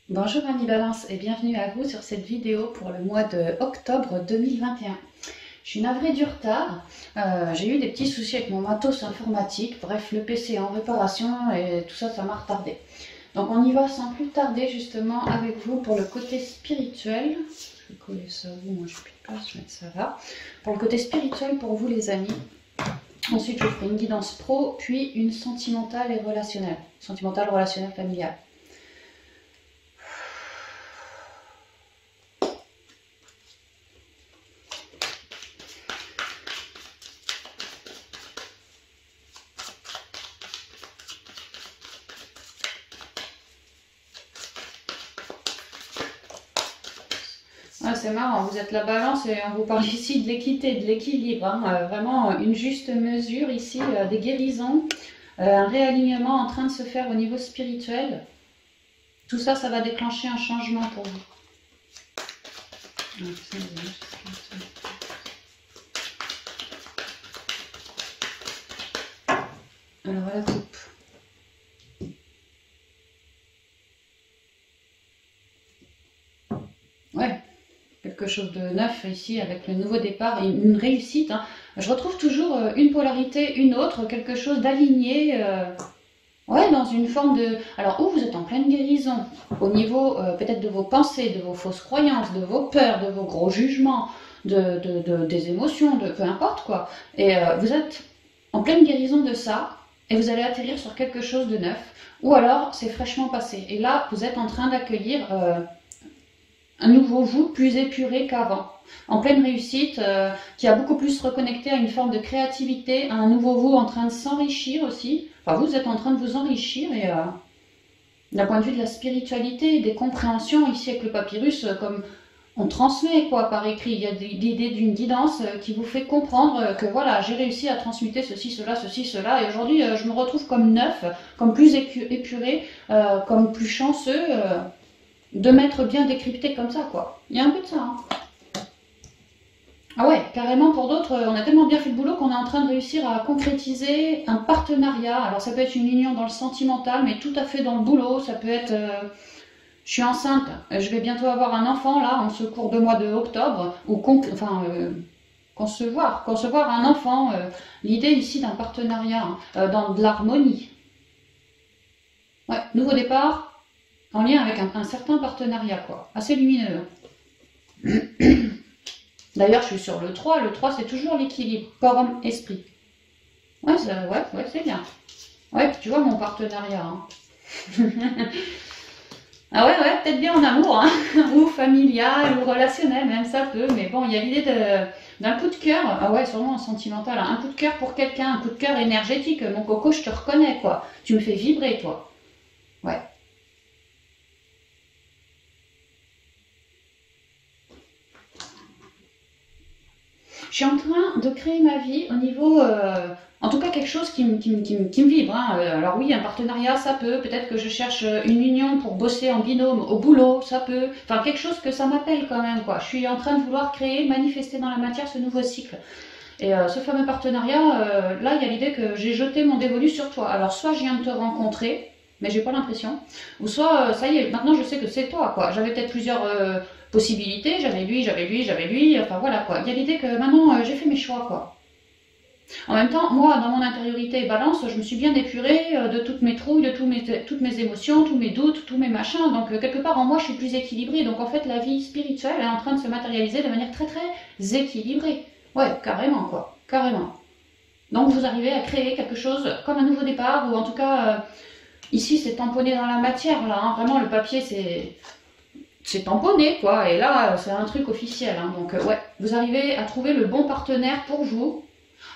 Bonjour Ami Balance et bienvenue à vous sur cette vidéo pour le mois de octobre 2021. Je suis navrée du retard, j'ai eu des petits soucis avec mon matos informatique, bref le PC est en réparation et tout ça, ça m'a retardé. Donc on y va sans plus tarder justement avec vous pour le côté spirituel. Je vais coller ça à vous, moi je n'ai plus de place, je vais mettre ça là. Pour le côté spirituel pour vous les amis. Ensuite je ferai une guidance pro, puis une sentimentale et relationnelle. Sentimentale, relationnelle, familiale. Ah, c'est marrant, vous êtes la balance et on vous parle ici de l'équité, de l'équilibre. Hein. Vraiment une juste mesure ici, des guérisons, un réalignement en train de se faire au niveau spirituel. Tout ça, ça va déclencher un changement pour vous. Alors la coupe. Ouais, quelque chose de neuf ici avec le nouveau départ et une réussite. Hein. Je retrouve toujours une polarité, une autre, quelque chose d'aligné. Ouais, dans une forme de... Alors, où vous êtes en pleine guérison, au niveau peut-être de vos pensées, de vos fausses croyances, de vos peurs, de vos gros jugements, des émotions, de peu importe quoi. Et vous êtes en pleine guérison de ça, et vous allez atterrir sur quelque chose de neuf, ou alors c'est fraîchement passé. Et là, vous êtes en train d'accueillir un nouveau vous plus épuré qu'avant, en pleine réussite, qui a beaucoup plus reconnecté à une forme de créativité, à un nouveau vous en train de s'enrichir aussi. Enfin, vous êtes en train de vous enrichir et d'un point de vue de la spiritualité, des compréhensions ici avec le papyrus, comme on transmet quoi par écrit. Il y a l'idée d'une guidance qui vous fait comprendre que voilà, j'ai réussi à transmuter ceci, cela, et aujourd'hui je me retrouve comme neuf, comme plus épuré, comme plus chanceux. De m'être bien décrypté comme ça, quoi. Il y a un peu de ça, hein. Ah ouais, carrément, pour d'autres, on a tellement bien fait le boulot qu'on est en train de réussir à concrétiser un partenariat. Alors ça peut être une union dans le sentimental, mais tout à fait dans le boulot. Ça peut être, je suis enceinte, je vais bientôt avoir un enfant, là, en ce cours de mois de octobre, ou concevoir un enfant. L'idée ici d'un partenariat, hein, dans de l'harmonie. Ouais, nouveau départ, en lien avec un certain partenariat, quoi. Assez lumineux. D'ailleurs, je suis sur le 3. Le 3, c'est toujours l'équilibre, corps, homme, esprit. Ouais, c'est bien. Ouais, tu vois mon partenariat. Hein. Ah ouais, peut-être bien en amour, hein. Ou familial, ou relationnel, même ça peut. Mais bon, il y a l'idée d'un coup de cœur. Ah ouais, sûrement sentimental. Hein. Un coup de cœur pour quelqu'un, un coup de cœur énergétique. Mon coco, je te reconnais, quoi. Tu me fais vibrer, toi. Ouais. Je suis en train de créer ma vie au niveau, en tout cas quelque chose qui me vibre. Hein. Alors oui, un partenariat, ça peut. Peut-être que je cherche une union pour bosser en binôme au boulot, ça peut. Enfin, quelque chose que ça m'appelle quand même, quoi. Je suis en train de vouloir créer, manifester dans la matière ce nouveau cycle. Et ce fameux partenariat, là, il y a l'idée que j'ai jeté mon dévolu sur toi. Alors soit je viens de te rencontrer, mais j'ai pas l'impression. Ou soit, ça y est, maintenant je sais que c'est toi, quoi. J'avais peut-être plusieurs possibilités, j'avais lui, enfin voilà, quoi. Il y a l'idée que maintenant j'ai fait mes choix, quoi. En même temps, moi, dans mon intériorité et balance, je me suis bien épurée de toutes mes trouilles, de toutes mes émotions, tous mes doutes, tous mes machins. Donc, quelque part, en moi, je suis plus équilibrée. Donc, en fait, la vie spirituelle est en train de se matérialiser de manière très, très équilibrée. Ouais, carrément, quoi. Carrément. Donc, vous arrivez à créer quelque chose comme un nouveau départ, ou en tout cas, ici, c'est tamponné dans la matière, là. Hein. Vraiment, le papier, c'est tamponné, quoi. Et là, c'est un truc officiel. Hein. Donc, ouais, vous arrivez à trouver le bon partenaire pour vous.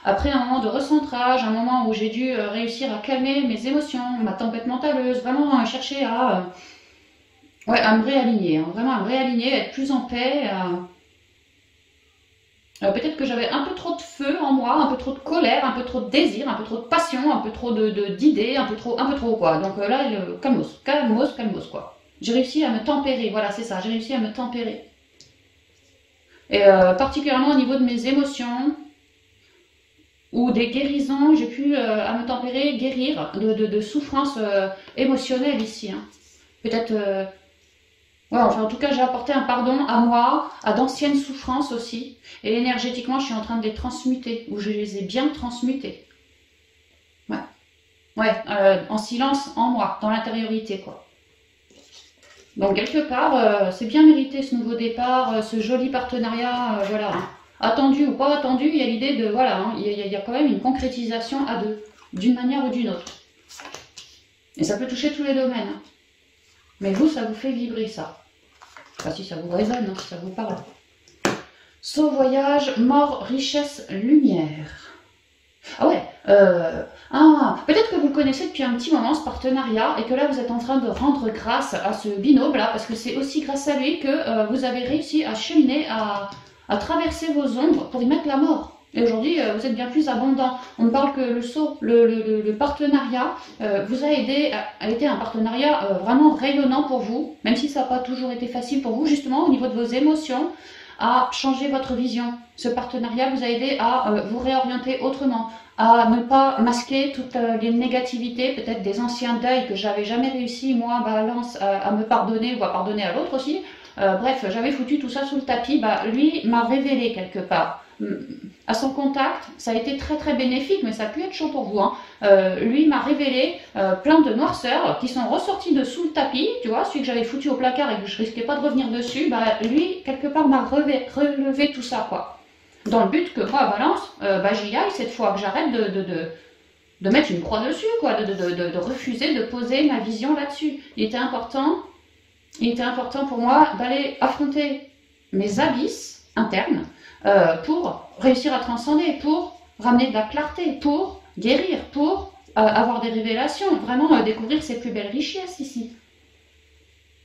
Après un moment de recentrage, un moment où j'ai dû réussir à calmer mes émotions, ma tempête mentaleuse, vraiment chercher à me réaligner, hein. Vraiment à me réaligner, être plus en paix. Peut-être que j'avais un peu trop de feu en moi, un peu trop de colère, un peu trop de désir, un peu trop de passion, un peu trop d'idées, un peu trop quoi. Donc là, calmos quoi. J'ai réussi à me tempérer, voilà c'est ça, j'ai réussi à me tempérer. Et particulièrement au niveau de mes émotions, ou des guérisons, j'ai pu à me tempérer, guérir de souffrances émotionnelles ici. Hein. Peut-être Ouais, enfin, en tout cas, j'ai apporté un pardon à moi, à d'anciennes souffrances aussi. Et énergétiquement, je suis en train de les transmuter, ou je les ai bien transmutées. Ouais, ouais, en silence, en moi, dans l'intériorité, quoi. Donc, quelque part, c'est bien mérité ce nouveau départ, ce joli partenariat, voilà. Hein. Attendu ou pas attendu, il y a l'idée de, voilà, hein, il y a quand même une concrétisation à deux, d'une manière ou d'une autre. Et ça peut toucher tous les domaines. Hein. Mais vous, ça vous fait vibrer, ça. Enfin, si ça vous résonne, hein, si ça vous parle. Saut, voyage, mort, richesse, lumière. Ah ouais, peut-être que vous le connaissez depuis un petit moment, ce partenariat, et que là, vous êtes en train de rendre grâce à ce binôme, là, parce que c'est aussi grâce à lui que vous avez réussi à cheminer, à traverser vos ombres pour y mettre la mort. Et aujourd'hui, vous êtes bien plus abondant. On me parle que le saut, le partenariat vous a aidé, a été un partenariat vraiment rayonnant pour vous, même si ça n'a pas toujours été facile pour vous, justement, au niveau de vos émotions, à changer votre vision. Ce partenariat vous a aidé à vous réorienter autrement, à ne pas masquer toutes les négativités, peut-être des anciens deuils que j'avais jamais réussi, moi, Balance, à me pardonner ou à pardonner à l'autre aussi. Bref, j'avais foutu tout ça sous le tapis. Lui m'a révélé quelque part. À son contact, ça a été très très bénéfique, mais ça a pu être chaud pour vous. Hein. Lui m'a révélé plein de noirceurs qui sont ressorties de sous le tapis, tu vois, celui que j'avais foutu au placard et que je risquais pas de revenir dessus, lui, quelque part, m'a relevé tout ça, quoi. Dans le but que moi, à Balance, j'y aille cette fois, que j'arrête de mettre une croix dessus, quoi, de refuser de poser ma vision là-dessus. Il était important pour moi d'aller affronter mes abysses internes, pour réussir à transcender, pour ramener de la clarté, pour guérir, pour avoir des révélations, vraiment découvrir ses plus belles richesses ici.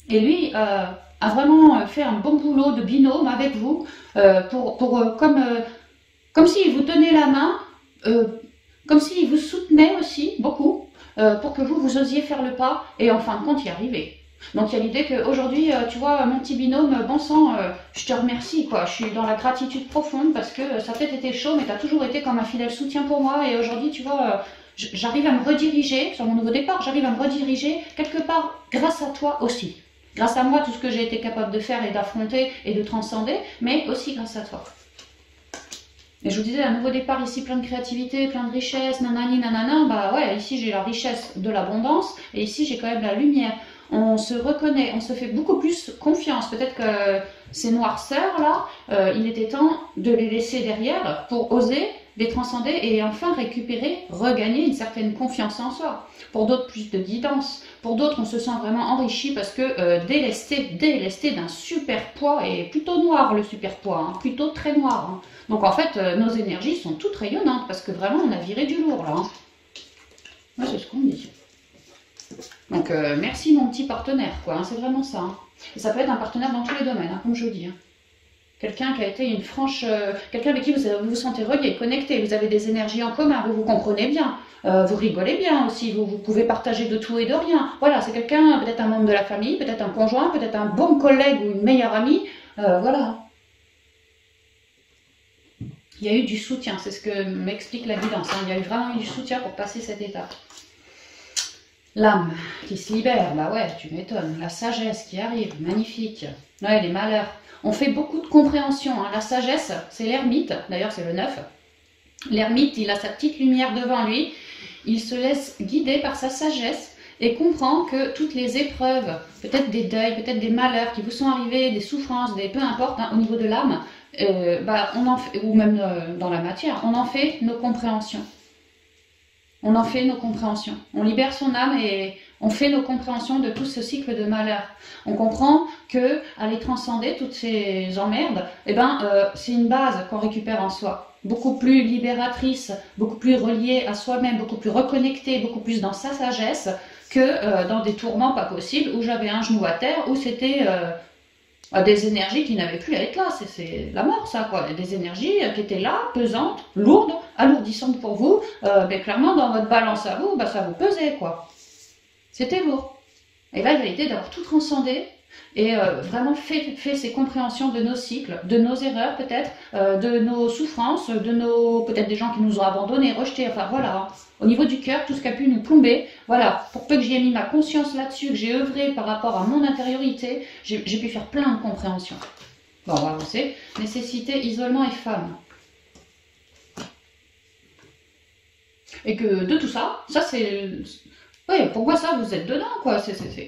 Et lui a vraiment fait un bon boulot de binôme avec vous, comme s'il vous tenait la main, comme s'il vous soutenait aussi beaucoup, pour que vous osiez faire le pas et en fin de compte y arriver. Donc il y a l'idée qu'aujourd'hui, tu vois, mon petit binôme, bon sang, je te remercie, quoi. Je suis dans la gratitude profonde parce que ça a peut-être été chaud, mais tu as toujours été comme un fidèle soutien pour moi. Et aujourd'hui, tu vois, j'arrive à me rediriger, sur mon nouveau départ, j'arrive à me rediriger quelque part grâce à toi aussi. Grâce à moi, tout ce que j'ai été capable de faire et d'affronter et de transcender, mais aussi grâce à toi. Et je vous disais, un nouveau départ ici, plein de créativité, plein de richesse, nanani, nanana, ouais, ici j'ai la richesse de l'abondance, et ici j'ai quand même la lumière. On se reconnaît, on se fait beaucoup plus confiance. Peut-être que ces noirceurs-là, il était temps de les laisser derrière pour oser les transcender et enfin récupérer, regagner une certaine confiance en soi. Pour d'autres, plus de guidance. Pour d'autres, on se sent vraiment enrichi parce que délesté d'un super poids, et plutôt noir le super poids, hein, plutôt très noir. Hein. Donc en fait, nos énergies sont toutes rayonnantes parce que vraiment, on a viré du lourd là. Hein. Ouais, c'est ce qu'on dit. Donc merci mon petit partenaire, quoi, hein, c'est vraiment ça. Hein. Et ça peut être un partenaire dans tous les domaines, hein, comme je dis. Hein. Quelqu'un qui a été une franche... quelqu'un avec qui vous vous sentez relié, connecté, vous avez des énergies en commun, vous vous comprenez bien, vous rigolez bien aussi, vous pouvez partager de tout et de rien. Voilà, c'est quelqu'un, peut-être un membre de la famille, peut-être un conjoint, peut-être un bon collègue ou une meilleure amie, voilà. Il y a eu du soutien, c'est ce que m'explique la guidance, hein. Il y a eu vraiment du soutien pour passer cette étape. L'âme qui se libère, bah ouais, tu m'étonnes. La sagesse qui arrive, magnifique. Ouais, les malheurs. On fait beaucoup de compréhension. Hein. La sagesse, c'est l'ermite, d'ailleurs c'est le 9. L'ermite, il a sa petite lumière devant lui. Il se laisse guider par sa sagesse et comprend que toutes les épreuves, peut-être des deuils, peut-être des malheurs qui vous sont arrivés, des souffrances, peu importe, hein, au niveau de l'âme, on en fait, ou même dans la matière, on en fait nos compréhensions. On en fait nos compréhensions. On libère son âme et on fait nos compréhensions de tout ce cycle de malheur. On comprend que aller transcender toutes ces emmerdes, c'est une base qu'on récupère en soi. Beaucoup plus libératrice, beaucoup plus reliée à soi-même, beaucoup plus reconnectée, beaucoup plus dans sa sagesse que dans des tourments pas possibles où j'avais un genou à terre, où c'était des énergies qui n'avaient plus à être là. C'est la mort, ça, quoi. Des énergies qui étaient là, pesantes, lourdes, alourdissantes pour vous, mais clairement, dans votre balance à vous, ça vous pesait, quoi. C'était lourd. Et là, il a l'idée d'avoir tout transcendé et vraiment fait ces compréhensions de nos cycles, de nos erreurs peut-être, de nos souffrances, de nos peut-être des gens qui nous ont abandonnés, rejetés, enfin voilà, au niveau du cœur, tout ce qui a pu nous plomber, voilà, pour peu que j'y ai mis ma conscience là-dessus, que j'ai œuvré par rapport à mon intériorité, j'ai pu faire plein de compréhensions. Bon, on va avancer. Nécessité, isolement et femme. Et que de tout ça, ça c'est... Ouais, pour moi ça, vous êtes dedans, quoi.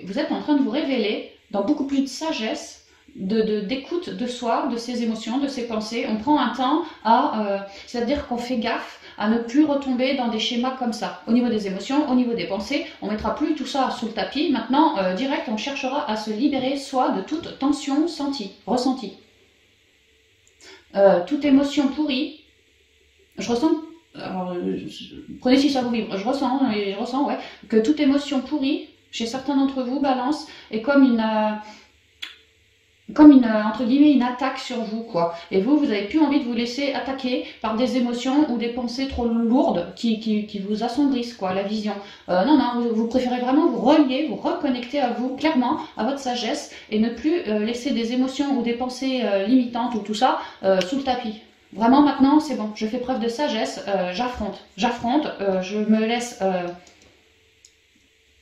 Vous êtes en train de vous révéler dans beaucoup plus de sagesse, d'écoute de soi, de ses émotions, de ses pensées. On prend un temps à... c'est-à-dire qu'on fait gaffe à ne plus retomber dans des schémas comme ça. Au niveau des émotions, au niveau des pensées, on mettra plus tout ça sous le tapis. Maintenant, direct, on cherchera à se libérer soi de toute tension ressentie. Toute émotion pourrie, je ressens... Alors, prenez si ça vous vibre. Je ressens, ouais, que toute émotion pourrie, chez certains d'entre vous, balance, est comme une entre guillemets, une attaque sur vous, quoi. Et vous avez plus envie de vous laisser attaquer par des émotions ou des pensées trop lourdes qui vous assombrissent, quoi, la vision. Non, vous préférez vraiment vous relier, vous reconnecter à vous, clairement, à votre sagesse, et ne plus laisser des émotions ou des pensées limitantes ou tout ça sous le tapis. Vraiment, maintenant, c'est bon, je fais preuve de sagesse, j'affronte, je me laisse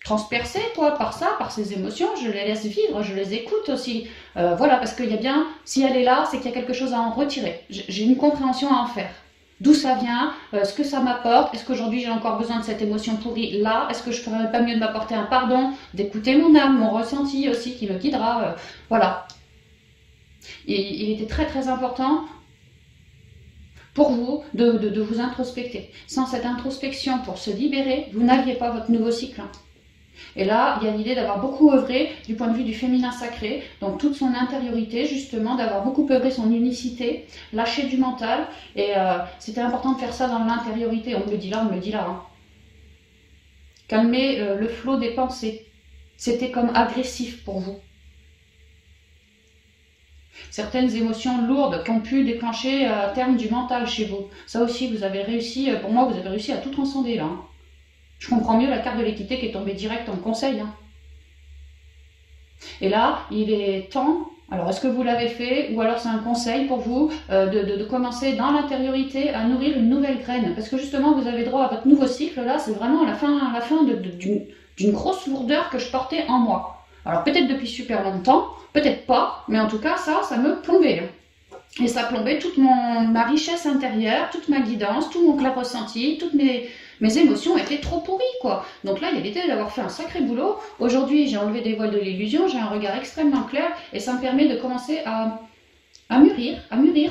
transpercer, quoi, par ça, par ces émotions, je les laisse vivre, je les écoute aussi. Voilà, parce qu'il y a bien, si elle est là, c'est qu'il y a quelque chose à en retirer. J'ai une compréhension à en faire. D'où ça vient, ce que ça m'apporte, est-ce qu'aujourd'hui j'ai encore besoin de cette émotion pourrie là, est-ce que je ne ferais pas mieux de m'apporter un pardon, d'écouter mon âme, mon ressenti aussi qui me guidera, voilà. Et il était très très important pour vous de vous introspecter. Sans cette introspection pour se libérer, vous n'aviez pas votre nouveau cycle. Et là, il y a l'idée d'avoir beaucoup œuvré du point de vue du féminin sacré, donc toute son intériorité, justement, d'avoir beaucoup œuvré son unicité, lâcher du mental, et c'était important de faire ça dans l'intériorité, on me le dit là, hein. Calmer le flot des pensées, c'était comme agressif pour vous. Certaines émotions lourdes qui ont pu déclencher à terme du mental chez vous. Ça aussi, vous avez réussi, pour moi, vous avez réussi à tout transcender là. Hein. Je comprends mieux la carte de l'équité qui est tombée direct en conseil. Hein. Et là, il est temps, alors est-ce que vous l'avez fait, ou alors c'est un conseil pour vous, de commencer dans l'intériorité à nourrir une nouvelle graine. Parce que justement, vous avez droit à votre nouveau cycle, là, c'est vraiment la fin d'une grosse lourdeur que je portais en moi. Alors peut-être depuis super longtemps, peut-être pas, mais en tout cas, ça me plombait. Et ça plombait toute ma richesse intérieure, toute ma guidance, tout mon clair ressenti, toutes mes émotions étaient trop pourries, quoi. Donc là, il y a l'idée d'avoir fait un sacré boulot. Aujourd'hui, j'ai enlevé des voiles de l'illusion, j'ai un regard extrêmement clair, et ça me permet de commencer à mûrir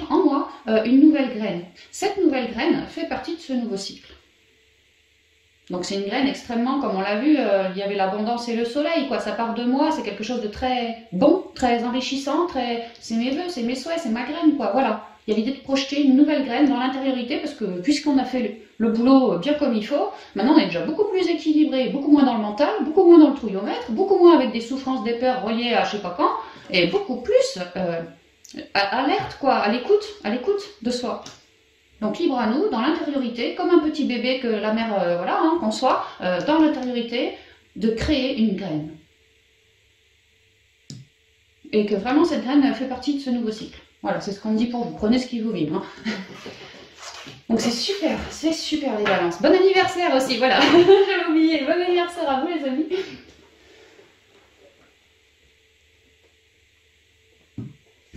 en moi une nouvelle graine. Cette nouvelle graine fait partie de ce nouveau cycle. Donc c'est une graine extrêmement, comme on l'a vu, il y avait l'abondance et le soleil, quoi. Ça part de moi, c'est quelque chose de très bon, très enrichissant, c'est mes vœux, c'est mes souhaits, c'est ma graine, quoi. Voilà. Il y a l'idée de projeter une nouvelle graine dans l'intériorité, parce que puisqu'on a fait le boulot bien comme il faut, maintenant on est déjà beaucoup plus équilibré, beaucoup moins dans le mental, beaucoup moins dans le trouillomètre, beaucoup moins avec des souffrances, des peurs reliées à je sais pas quand, et beaucoup plus alerte, quoi, à l'écoute de soi. Donc libre à nous, dans l'intériorité, comme un petit bébé que la mère conçoit, dans l'intériorité, de créer une graine. Et que vraiment cette graine fait partie de ce nouveau cycle. Voilà, c'est ce qu'on me dit pour vous. Prenez ce qui vous vibre. Hein. Donc c'est super les balances. Bon anniversaire aussi, voilà. J'avais oublié, bon anniversaire à vous les amis.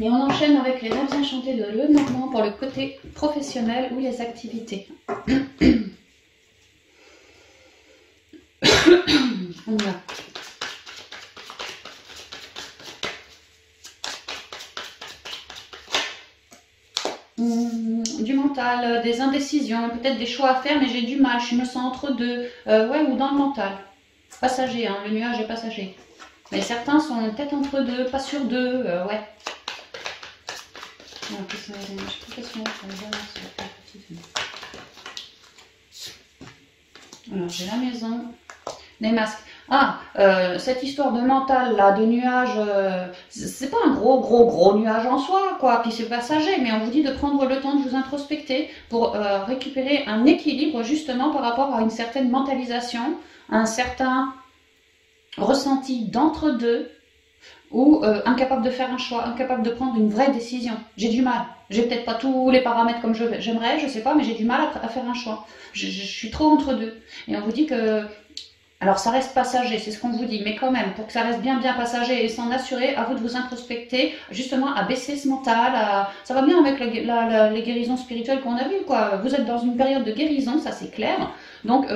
Et on enchaîne avec les nappes enchantées de Lenormand pour le côté professionnel ou les activités. On y va. Du mental, des indécisions, peut-être des choix à faire, mais j'ai du mal, je me sens entre deux, ouais, ou dans le mental. Passager, hein, le nuage est passager. Mais certains sont peut-être entre deux, pas sur deux, ouais. Alors j'ai la maison, les masques. Ah, cette histoire de mental là, de nuage, c'est pas un gros nuage en soi, quoi. Puis c'est passager, mais on vous dit de prendre le temps de vous introspecter pour récupérer un équilibre justement par rapport à une certaine mentalisation, un certain ressenti d'entre-deux, ou incapable de faire un choix, incapable de prendre une vraie décision. J'ai du mal. J'ai peut-être pas tous les paramètres comme j'aimerais, je sais pas, mais j'ai du mal à faire un choix. Je suis trop entre deux. Et on vous dit que... Alors ça reste passager, c'est ce qu'on vous dit, mais quand même, pour que ça reste bien passager et s'en assurer, à vous de vous introspecter, justement à baisser ce mental, ça va bien avec les guérisons spirituelles qu'on a vues, quoi. Vous êtes dans une période de guérison, ça c'est clair, donc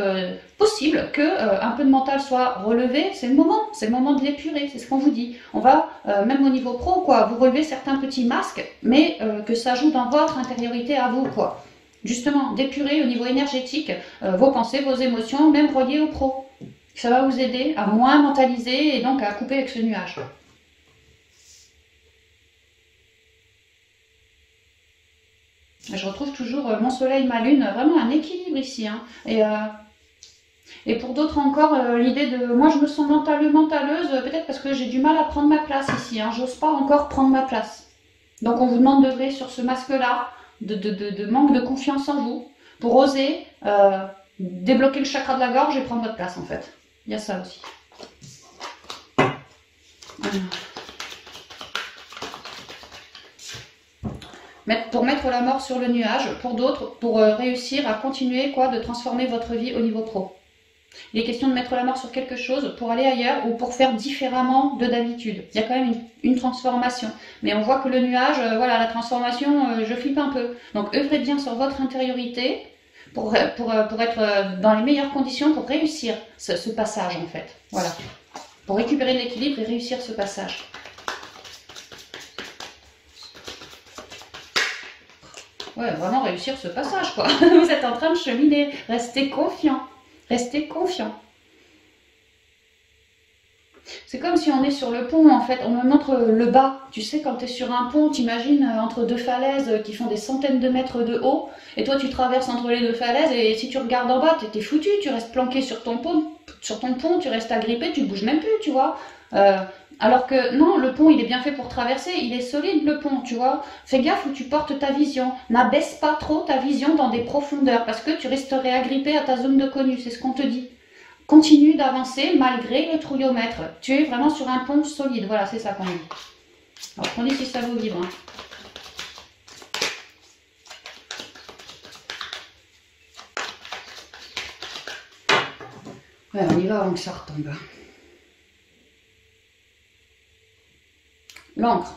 possible que un peu de mental soit relevé, c'est le moment de l'épurer, c'est ce qu'on vous dit. On va, même au niveau pro, quoi, vous relevez certains petits masques, mais que ça joue dans votre intériorité à vous, quoi. Justement, d'épurer au niveau énergétique vos pensées, vos émotions, même reliées au pro. Ça va vous aider à moins mentaliser et donc à couper avec ce nuage. Je retrouve toujours mon soleil, ma lune, vraiment un équilibre ici. Hein. Et pour d'autres encore, l'idée de moi je me sens mentaleuse, peut-être parce que j'ai du mal à prendre ma place ici. Hein. J'ose pas encore prendre ma place. Donc on vous demande d'œuvrer sur ce masque-là, de manque de confiance en vous, pour oser débloquer le chakra de la gorge et prendre votre place en fait. Il y a ça aussi. Pour mettre la mort sur le nuage, pour d'autres, pour réussir à continuer de transformer votre vie au niveau pro. Il est question de mettre la mort sur quelque chose pour aller ailleurs ou pour faire différemment de d'habitude. Il y a quand même une transformation. Mais on voit que le nuage, voilà, la transformation, je flippe un peu. Donc œuvrez bien sur votre intériorité, pour être dans les meilleures conditions pour réussir ce passage en fait. Voilà. Pour récupérer l'équilibre et réussir ce passage. Ouais, vraiment réussir ce passage quoi. Vous êtes en train de cheminer. Restez confiant. Restez confiant. C'est comme si on est sur le pont en fait, on me montre le bas. Tu sais quand tu es sur un pont, t'imagines entre deux falaises qui font des centaines de mètres de haut, et toi tu traverses entre les deux falaises et si tu regardes en bas, t'es foutu, tu restes planqué sur ton pont, tu restes agrippé, tu bouges même plus, tu vois. Alors que non, le pont il est bien fait pour traverser, il est solide le pont, tu vois. Fais gaffe où tu portes ta vision, n'abaisse pas trop ta vision dans des profondeurs parce que tu resterais agrippé à ta zone de connu, c'est ce qu'on te dit. Continue d'avancer malgré le trouillomètre. Tu es vraiment sur un pont solide. Voilà, c'est ça qu'on dit. Alors, prenez si ça vous vibre. Hein. Ouais, on y va avant que ça retombe. L'encre.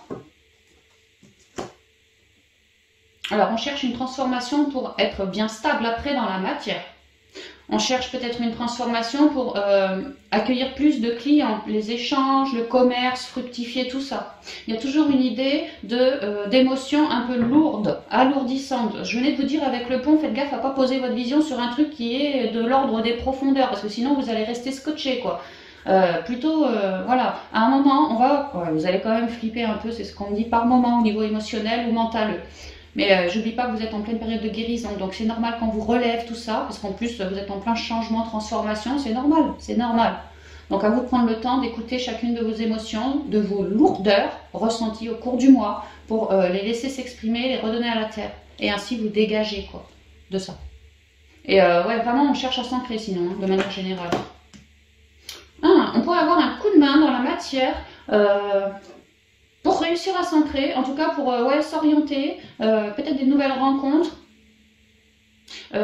Alors, on cherche une transformation pour être bien stable après dans la matière. On cherche peut-être une transformation pour accueillir plus de clients, les échanges, le commerce, fructifier, tout ça. Il y a toujours une idée d'émotion un peu lourde, alourdissante. Je venais de vous dire avec le pont, faites gaffe à pas poser votre vision sur un truc qui est de l'ordre des profondeurs, parce que sinon vous allez rester scotché, quoi. Voilà, à un moment, vous allez quand même flipper un peu, c'est ce qu'on me dit par moment au niveau émotionnel ou mental. Mais j'oublie pas que vous êtes en pleine période de guérison, donc c'est normal qu'on vous relève tout ça, parce qu'en plus vous êtes en plein changement, transformation, c'est normal, c'est normal. Donc à vous de prendre le temps d'écouter chacune de vos émotions, de vos lourdeurs ressenties au cours du mois, pour les laisser s'exprimer, les redonner à la terre, et ainsi vous dégager quoi, de ça. Et ouais, vraiment on cherche à s'ancrer sinon, hein, de manière générale. On pourrait avoir un coup de main dans la matière, pour réussir à s'ancrer, en tout cas pour s'orienter, peut-être des nouvelles rencontres,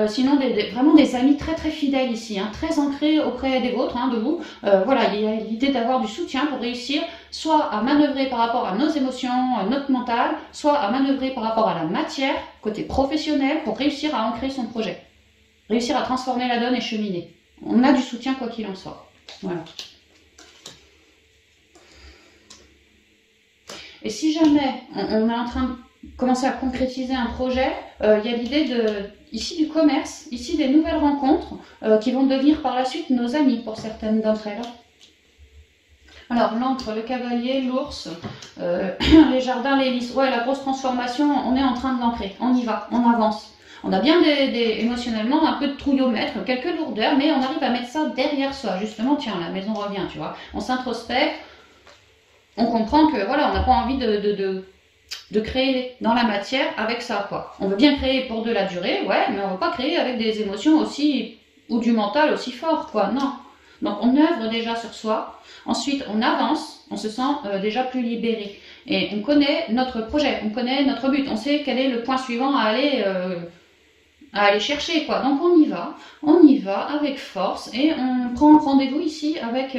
sinon vraiment des amis très très fidèles ici, hein, très ancrés auprès des vôtres, hein, de vous. Voilà, il y a l'idée d'avoir du soutien pour réussir soit à manœuvrer par rapport à nos émotions, notre mental, soit à manœuvrer par rapport à la matière, côté professionnel, pour réussir à ancrer son projet. Réussir à transformer la donne et cheminer. On a du soutien quoi qu'il en soit. Voilà. Et si jamais on est en train de commencer à concrétiser un projet, il y a l'idée ici du commerce, ici des nouvelles rencontres qui vont devenir par la suite nos amis pour certaines d'entre elles. Alors l'encre, le cavalier, l'ours, les jardins, les lys, ouais la grosse transformation, on est en train de l'ancrer, on y va, on avance. On a bien émotionnellement un peu de trouillomètre, quelques lourdeurs, mais on arrive à mettre ça derrière soi. Justement, tiens, la maison revient, tu vois. On s'introspecte. On comprend que voilà, on n'a pas envie de créer dans la matière avec ça, quoi. On veut bien créer pour de la durée, ouais, mais on ne veut pas créer avec des émotions aussi, ou du mental aussi fort, quoi, non. Donc on œuvre déjà sur soi, ensuite on avance, on se sent déjà plus libéré. Et on connaît notre projet, on connaît notre but, on sait quel est le point suivant à aller chercher, quoi. Donc on y va avec force et on prend rendez-vous ici avec...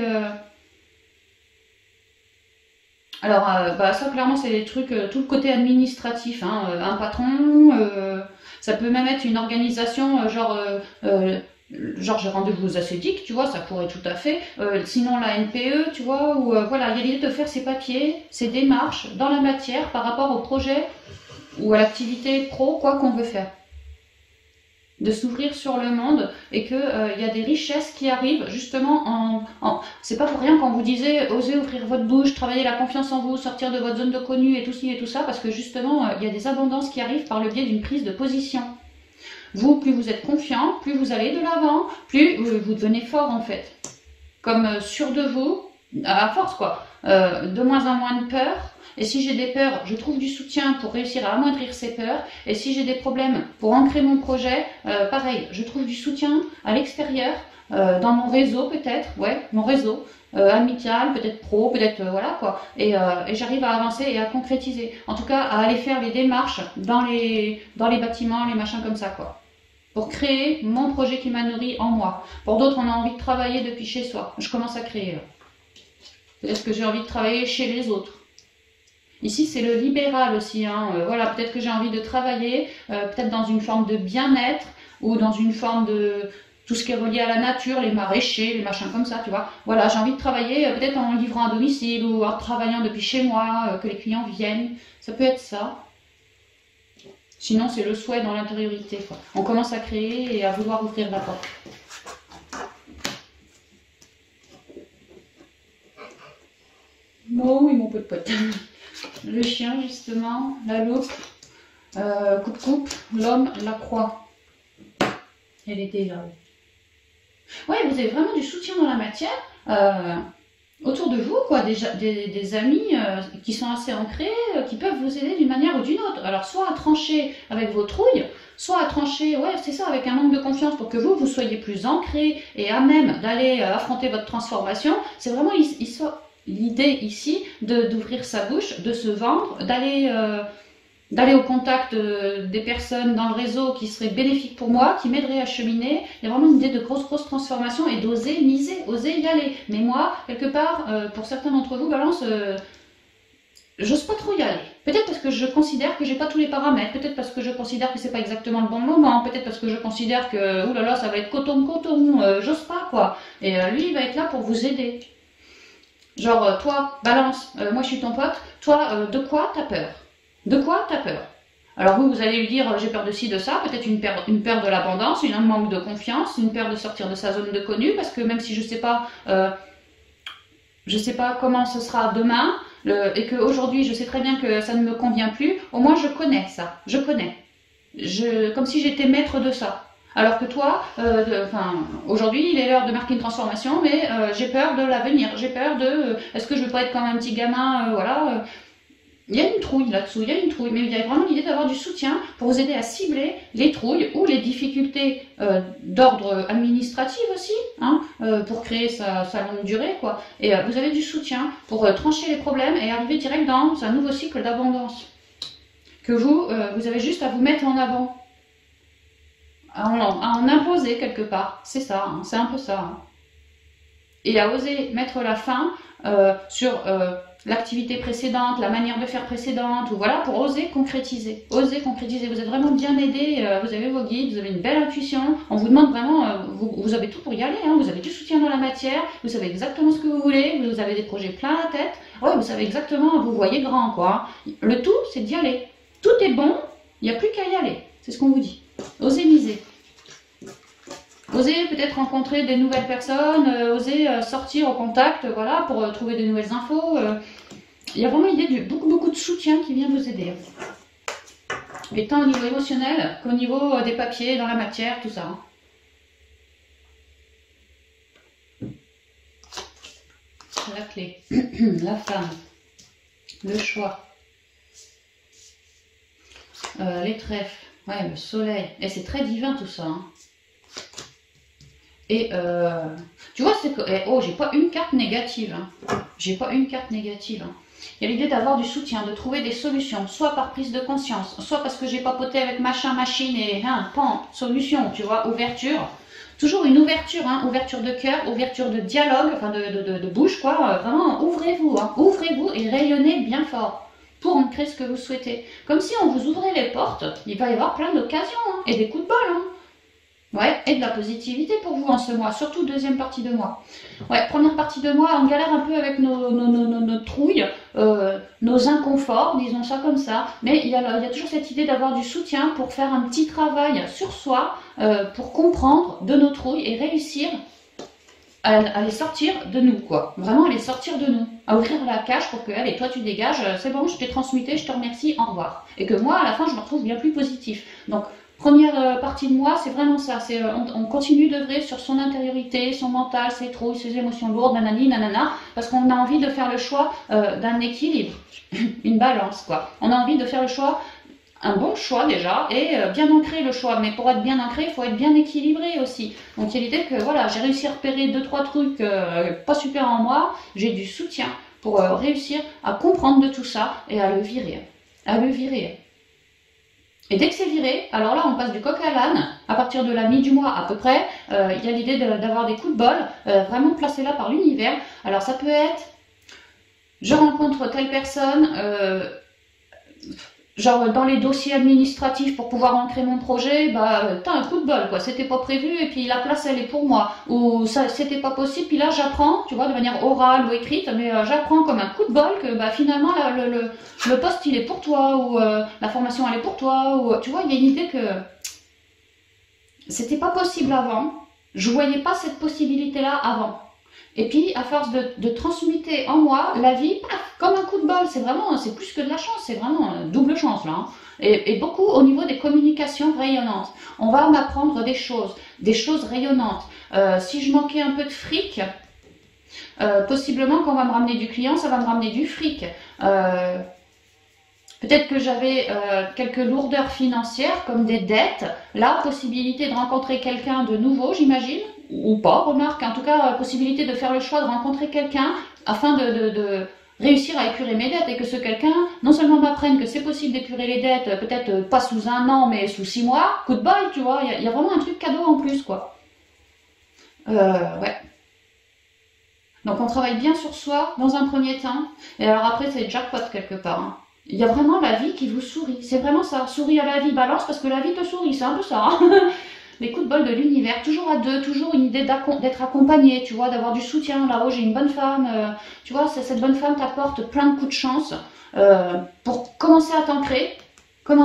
Alors, bah, ça clairement c'est des trucs, tout le côté administratif, hein, un patron, ça peut même être une organisation, genre j'ai rendez-vous aux ascétiques, tu vois, ça pourrait tout à fait, sinon la NPE, tu vois, ou voilà, il y a l'idée de faire ses papiers, ses démarches dans la matière par rapport au projet ou à l'activité pro, quoi qu'on veut faire. De s'ouvrir sur le monde et que y a des richesses qui arrivent justement c'est pas pour rien quand vous disiez osez ouvrir votre bouche, travailler la confiance en vous, sortir de votre zone de connu et tout ci et tout ça, parce que justement il y a des abondances qui arrivent par le biais d'une prise de position. Vous, plus vous êtes confiant, plus vous allez de l'avant, plus vous devenez fort en fait, comme sûr de vous, à force quoi, de moins en moins de peur. Et si j'ai des peurs, je trouve du soutien pour réussir à amoindrir ces peurs. Et si j'ai des problèmes pour ancrer mon projet, pareil, je trouve du soutien à l'extérieur, dans mon réseau peut-être, ouais, mon réseau, amical, peut-être pro, peut-être voilà quoi. Et j'arrive à avancer et à concrétiser. En tout cas, à aller faire les démarches dans les bâtiments, les machins comme ça quoi. Pour créer mon projet qui m'a nourri en moi. Pour d'autres, on a envie de travailler depuis chez soi. Je commence à créer. Peut-être que j'ai envie de travailler chez les autres. Ici, c'est le libéral aussi. Hein. Voilà, peut-être que j'ai envie de travailler, peut-être dans une forme de bien-être ou dans une forme de tout ce qui est relié à la nature, les maraîchers, les machins comme ça, tu vois. Voilà, j'ai envie de travailler peut-être en livrant à domicile ou en travaillant depuis chez moi, que les clients viennent. Ça peut être ça. Sinon, c'est le souhait dans l'intériorité. On commence à créer et à vouloir ouvrir la porte. Oh oui, mon pote. Le chien, justement, la loupe, coupe-coupe, l'homme, la croix. Elle était là. Ouais, vous avez vraiment du soutien dans la matière. Autour de vous, quoi, des amis qui sont assez ancrés, qui peuvent vous aider d'une manière ou d'une autre. Alors, soit à trancher avec vos trouilles, soit à trancher, ouais, c'est ça, avec un manque de confiance pour que vous soyez plus ancrés et à même d'aller affronter votre transformation. C'est vraiment l'idée ici d'ouvrir sa bouche, de se vendre, d'aller au contact des personnes dans le réseau qui seraient bénéfiques pour moi, qui m'aideraient à cheminer. Il y a vraiment une idée de grosse transformation et d'oser miser, oser y aller. Mais moi, quelque part, pour certains d'entre vous, balance, j'ose pas trop y aller. Peut-être parce que je considère que j'ai pas tous les paramètres, peut-être parce que je considère que c'est pas exactement le bon moment, peut-être parce que je considère que, oulala, ça va être coton, j'ose pas, quoi. Et lui, il va être là pour vous aider. Genre, toi, balance, moi je suis ton pote, toi, de quoi t'as peur? De quoi t'as peur? Alors vous allez lui dire, j'ai peur de ci, de ça, peut-être une peur de l'abondance, un manque de confiance, une peur de sortir de sa zone de connu, parce que même si je sais pas comment ce sera demain, et qu'aujourd'hui je sais très bien que ça ne me convient plus, au moins je connais ça, je connais. Comme si j'étais maître de ça. Alors que toi, aujourd'hui, il est l'heure de marquer une transformation, mais j'ai peur de l'avenir. J'ai peur de... est-ce que je veux pas être comme un petit gamin voilà. Il y a une trouille là-dessous, il y a une trouille. Mais il y a vraiment l'idée d'avoir du soutien pour vous aider à cibler les trouilles ou les difficultés d'ordre administratif aussi, hein, pour créer sa longue durée, quoi. Et vous avez du soutien pour trancher les problèmes et arriver direct dans un nouveau cycle d'abondance. Que vous avez juste à vous mettre en avant. À en imposer quelque part, c'est ça, hein, c'est un peu ça. Hein. Et à oser mettre la fin sur l'activité précédente, la manière de faire précédente, ou voilà, pour oser concrétiser. Oser concrétiser, vous êtes vraiment bien aidé, vous avez vos guides, vous avez une belle intuition, on vous demande vraiment, vous avez tout pour y aller, hein, vous avez du soutien dans la matière, vous savez exactement ce que vous voulez, vous avez des projets plein la tête, ouais, vous savez exactement, vous voyez grand, quoi. Le tout, c'est d'y aller. Tout est bon, il n'y a plus qu'à y aller, c'est ce qu'on vous dit. Osez miser. Osez peut-être rencontrer des nouvelles personnes, osez sortir au contact, voilà, pour trouver des nouvelles infos. Il y a vraiment l'idée de beaucoup de soutien qui vient vous aider. Et tant au niveau émotionnel qu'au niveau des papiers, dans la matière, tout ça. La clé, la femme, le choix, les trèfles, ouais, le soleil. Et c'est très divin tout ça. Hein. Et tu vois, c'est que... oh, j'ai pas une carte négative. Hein. J'ai pas une carte négative. Hein. Il y a l'idée d'avoir du soutien, de trouver des solutions, soit par prise de conscience, soit parce que j'ai papoté avec machin, machine et pan, solution, tu vois, ouverture. Toujours une ouverture, hein, ouverture de cœur, ouverture de dialogue, enfin de bouche, quoi. Vraiment, ouvrez-vous, hein, ouvrez-vous et rayonnez bien fort pour ancrer ce que vous souhaitez. Comme si on vous ouvrait les portes, il va y avoir plein d'occasions hein, et des coups de bol. Hein. Ouais, et de la positivité pour vous en ce mois, surtout deuxième partie de mois. Ouais, première partie de mois, on galère un peu avec nos trouilles, nos inconforts, disons ça comme ça. Mais il y a toujours cette idée d'avoir du soutien pour faire un petit travail sur soi, pour comprendre de nos trouilles et réussir à les sortir de nous, quoi. Vraiment à les sortir de nous. À ouvrir la cage pour que, allez, toi tu dégages, c'est bon, je t'ai transmuté, je te remercie, au revoir. Et que moi, à la fin, je me retrouve bien plus positif. Donc, première partie de moi, c'est vraiment ça. C'est on continue d'œuvrer sur son intériorité, son mental, ses trouilles, ses émotions lourdes, nanani, nanana, parce qu'on a envie de faire le choix d'un équilibre, une balance, quoi. On a envie de faire le choix, un bon choix déjà, et bien ancré le choix. Mais pour être bien ancré, il faut être bien équilibré aussi. Donc il y a l'idée que voilà, j'ai réussi à repérer 2-3 trucs pas super en moi, j'ai du soutien pour réussir à comprendre de tout ça et à le virer. À le virer. Et dès que c'est viré, alors là on passe du coq à l'âne, à partir de la mi du mois à peu près, il y a l'idée d'avoir des coups de bol, vraiment placés là par l'univers. Alors ça peut être, je rencontre telle personne, genre dans les dossiers administratifs pour pouvoir ancrer mon projet, bah t'as un coup de bol quoi, c'était pas prévu et puis la place elle est pour moi, ou ça c'était pas possible, puis là j'apprends, tu vois, de manière orale ou écrite, mais j'apprends comme un coup de bol que bah finalement le poste il est pour toi, ou la formation elle est pour toi, ou tu vois, il y a une idée que c'était pas possible avant, je voyais pas cette possibilité là avant. Et puis, à force de transmuter en moi, la vie, paf, comme un coup de bol, c'est plus que de la chance, c'est vraiment double chance là. Hein. Et beaucoup au niveau des communications rayonnantes. On va m'apprendre des choses rayonnantes. Si je manquais un peu de fric, possiblement quand on va me ramener du client, ça va me ramener du fric. Peut-être que j'avais quelques lourdeurs financières, comme des dettes. Là, possibilité de rencontrer quelqu'un de nouveau, j'imagine. Ou pas, remarque, en tout cas, possibilité de faire le choix de rencontrer quelqu'un afin de réussir à épurer mes dettes et que ce quelqu'un, non seulement m'apprenne que c'est possible d'épurer les dettes, peut-être pas sous 1 an, mais sous 6 mois, coup de bol, tu vois, il y a vraiment un truc cadeau en plus, quoi. Ouais. Donc on travaille bien sur soi dans un premier temps, et alors après c'est jackpot quelque part. Hein. Il y a vraiment la vie qui vous sourit, c'est vraiment ça, souris à la vie, balance parce que la vie te sourit, c'est un peu ça. Hein. Les coups de bol de l'univers, toujours à deux, toujours une idée d'être accompagné, tu vois, d'avoir du soutien. Là-haut, j'ai une bonne femme, tu vois, cette bonne femme t'apporte plein de coups de chance pour commencer à t'ancrer, plein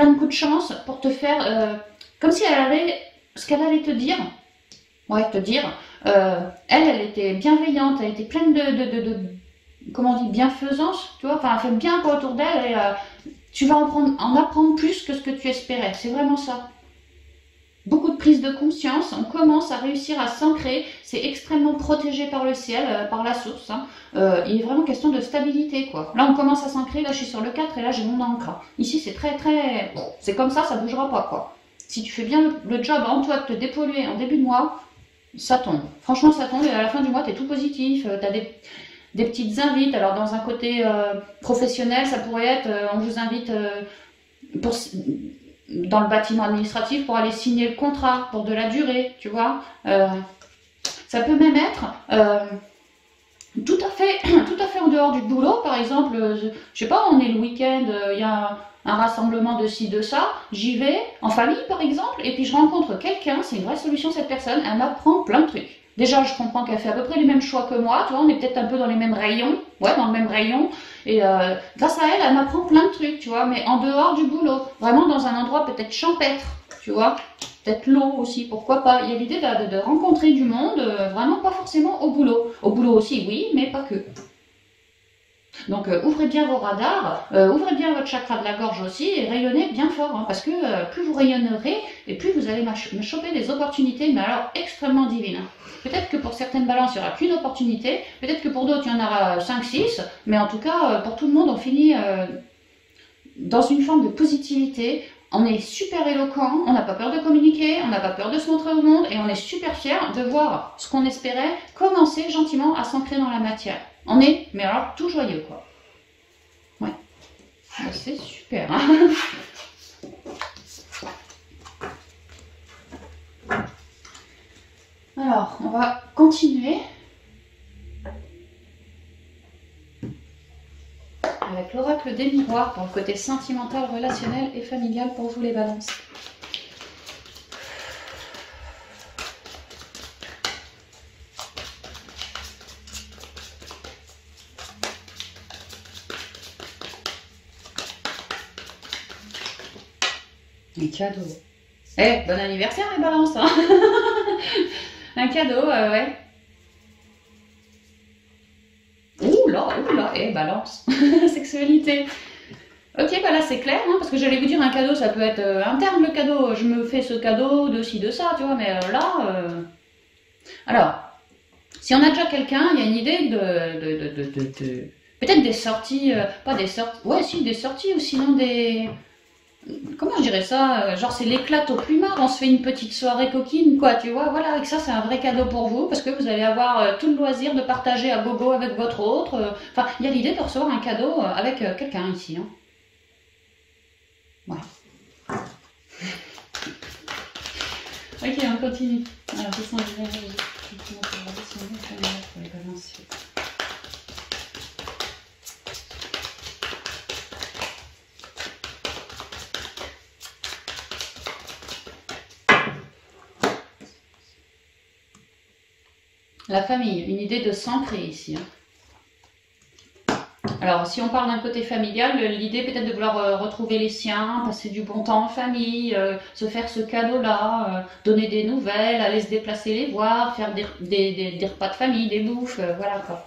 de coups de chance pour te faire, comme si elle allait, ce qu'elle allait te dire, elle était bienveillante, elle était pleine de comment on dit, bienfaisance, tu vois, enfin, elle fait bien quoi autour d'elle et tu vas en apprendre plus que ce que tu espérais, c'est vraiment ça. Beaucoup de prise de conscience, on commence à réussir à s'ancrer, c'est extrêmement protégé par le ciel, par la source. Hein. Il est vraiment question de stabilité, quoi. Là, on commence à s'ancrer, là, je suis sur le 4 et là, j'ai mon ancre. Ici, c'est très... c'est comme ça bougera pas, quoi. Si tu fais bien le job en toi de te dépolluer en début de mois, ça tombe. Franchement, ça tombe et à la fin du mois, tu es tout positif, tu as des petites invites. Alors, dans un côté professionnel, ça pourrait être, on vous invite dans le bâtiment administratif pour aller signer le contrat pour de la durée, tu vois. Ça peut même être tout à fait en dehors du boulot, par exemple, je sais pas, on est le week-end, il y a un rassemblement de ci, de ça, j'y vais, en famille par exemple, et puis je rencontre quelqu'un, c'est une vraie solution cette personne, elle m'apprend plein de trucs. Déjà, je comprends qu'elle fait à peu près les mêmes choix que moi, tu vois, on est peut-être un peu dans les mêmes rayons, ouais, dans le même rayon, et grâce à elle, elle m'apprend plein de trucs, tu vois, mais en dehors du boulot, vraiment dans un endroit peut-être champêtre, tu vois, peut-être l'eau aussi, pourquoi pas. Il y a l'idée de rencontrer du monde, vraiment pas forcément au boulot. Au boulot aussi, oui, mais pas que. Donc ouvrez bien vos radars, ouvrez bien votre chakra de la gorge aussi et rayonnez bien fort, hein, parce que plus vous rayonnerez et plus vous allez me choper des opportunités, mais alors extrêmement divines. Hein. Peut-être que pour certaines balances, il n'y aura qu'une opportunité, peut-être que pour d'autres, il y en aura 5-6, mais en tout cas, pour tout le monde, on finit dans une forme de positivité, on est super éloquent, on n'a pas peur de communiquer, on n'a pas peur de se montrer au monde et on est super fiers de voir ce qu'on espérait commencer gentiment à s'ancrer dans la matière. On est, mais alors, tout joyeux, quoi. Ouais. C'est super, hein. Alors, on va continuer avec l'oracle des miroirs pour le côté sentimental, relationnel et familial pour vous les balances. Un cadeau. Eh, bon anniversaire les balances, hein. Un cadeau, ouais. Ouh là, balance. Sexualité. Ok, bah là c'est clair, hein, parce que j'allais vous dire un cadeau, ça peut être interne le cadeau. Je me fais ce cadeau de ci, de ça, tu vois, mais là... Alors, si on a déjà quelqu'un, il y a une idée de peut-être des sorties, pas des sorties, ouais si, des sorties ou sinon des... Comment je dirais ça? Genre c'est l'éclate au plumard, on se fait une petite soirée coquine, quoi, tu vois, voilà, avec ça c'est un vrai cadeau pour vous, parce que vous allez avoir tout le loisir de partager à gogo avec votre autre, enfin, il y a l'idée de recevoir un cadeau avec quelqu'un ici, hein. Voilà. Ok, on continue. Alors, je sens les balances. La famille, une idée de s'ancrer ici. Alors, si on parle d'un côté familial, l'idée peut-être de vouloir retrouver les siens, passer du bon temps en famille, se faire ce cadeau-là, donner des nouvelles, aller se déplacer les voir, faire des repas de famille, des bouffes, voilà quoi.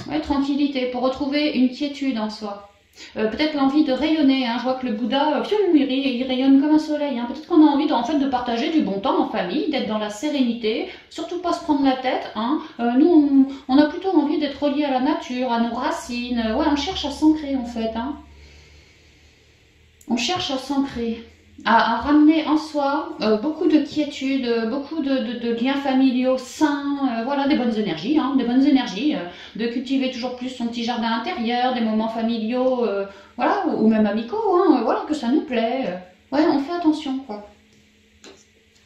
Ouais, tranquillité, pour retrouver une quiétude en soi. Peut-être l'envie de rayonner, hein. Je vois que le Bouddha, il rayonne comme un soleil, hein. Peut-être qu'on a envie de partager du bon temps en famille, d'être dans la sérénité, surtout pas se prendre la tête, hein. Nous, on a plutôt envie d'être reliés à la nature, à nos racines, ouais, on cherche à s'ancrer en fait, hein. On cherche à s'ancrer, à ramener en soi beaucoup de quiétude, beaucoup de liens familiaux sains, voilà, des bonnes énergies, hein, de cultiver toujours plus son petit jardin intérieur, des moments familiaux, voilà, ou même amicaux, hein, voilà, que ça nous plaît. Ouais, on fait attention, quoi.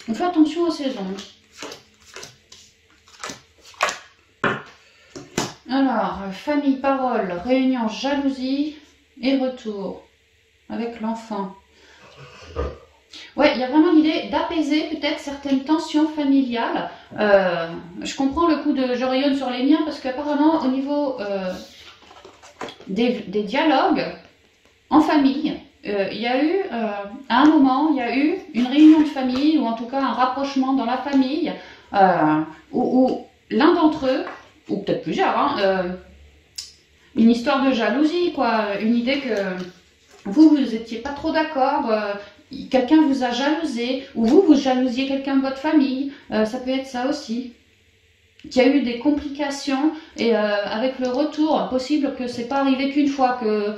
On fait attention aux saisons. Alors, famille, parole, réunion, jalousie et retour avec l'enfant. Ouais, il y a vraiment l'idée d'apaiser peut-être certaines tensions familiales. Je comprends le coup de je rayonne sur les miens parce qu'apparemment au niveau des dialogues en famille, il y a eu, à un moment, il y a eu une réunion de famille ou en tout cas un rapprochement dans la famille où l'un d'entre eux, ou peut-être plusieurs, hein, une histoire de jalousie, quoi, une idée que vous n'étiez pas trop d'accord, quelqu'un vous a jalousé, ou vous jalousiez quelqu'un de votre famille, ça peut être ça aussi. Qu'il y a eu des complications, et avec le retour, possible que c'est pas arrivé qu'une fois, que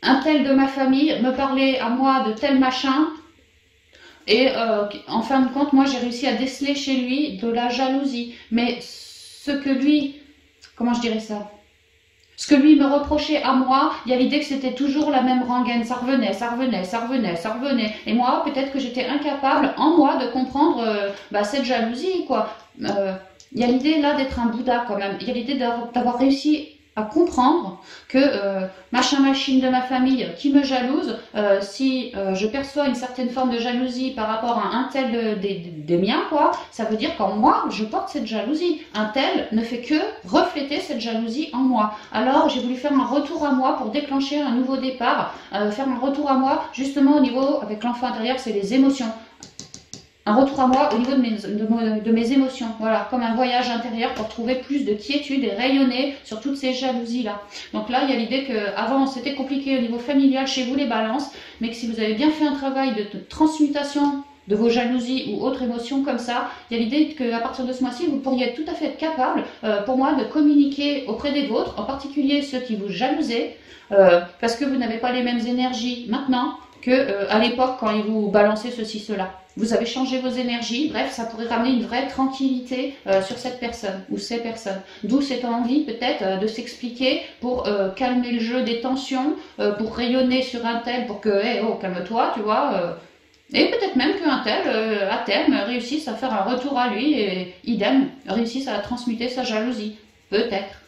un tel de ma famille me parlait à moi de tel machin, et en fin de compte, moi j'ai réussi à déceler chez lui de la jalousie. Mais ce que lui, comment je dirais ça? Ce que lui me reprochait à moi, il y a l'idée que c'était toujours la même rengaine, ça revenait, ça revenait, ça revenait, ça revenait. Et moi, peut-être que j'étais incapable en moi de comprendre cette jalousie, quoi. Il y a l'idée là d'être un Bouddha quand même. Il y a l'idée d'avoir réussi à comprendre que machin machine de ma famille qui me jalouse, si je perçois une certaine forme de jalousie par rapport à un tel des miens, quoi, ça veut dire qu'en moi, je porte cette jalousie. Un tel ne fait que refléter cette jalousie en moi. Alors, j'ai voulu faire un retour à moi pour déclencher un nouveau départ, faire un retour à moi, justement au niveau, avec l'enfant intérieur, c'est les émotions. Un retour à moi au niveau de mes émotions, voilà, comme un voyage intérieur pour trouver plus de quiétude et rayonner sur toutes ces jalousies-là. Donc là, il y a l'idée qu'avant, c'était compliqué au niveau familial chez vous les balances, mais que si vous avez bien fait un travail de transmutation de vos jalousies ou autres émotions comme ça, il y a l'idée qu'à partir de ce mois-ci, vous pourriez tout à fait être capable, pour moi, de communiquer auprès des vôtres, en particulier ceux qui vous jalousaient, parce que vous n'avez pas les mêmes énergies maintenant que à l'époque quand ils vous balançaient ceci, cela. Vous avez changé vos énergies, bref, ça pourrait ramener une vraie tranquillité sur cette personne ou ces personnes. D'où cette envie peut-être de s'expliquer pour calmer le jeu des tensions, pour rayonner sur un tel, pour que, hey, oh, calme-toi, tu vois. Et peut-être même qu'un tel, à terme, réussisse à faire un retour à lui et idem, réussisse à transmuter sa jalousie. Peut-être.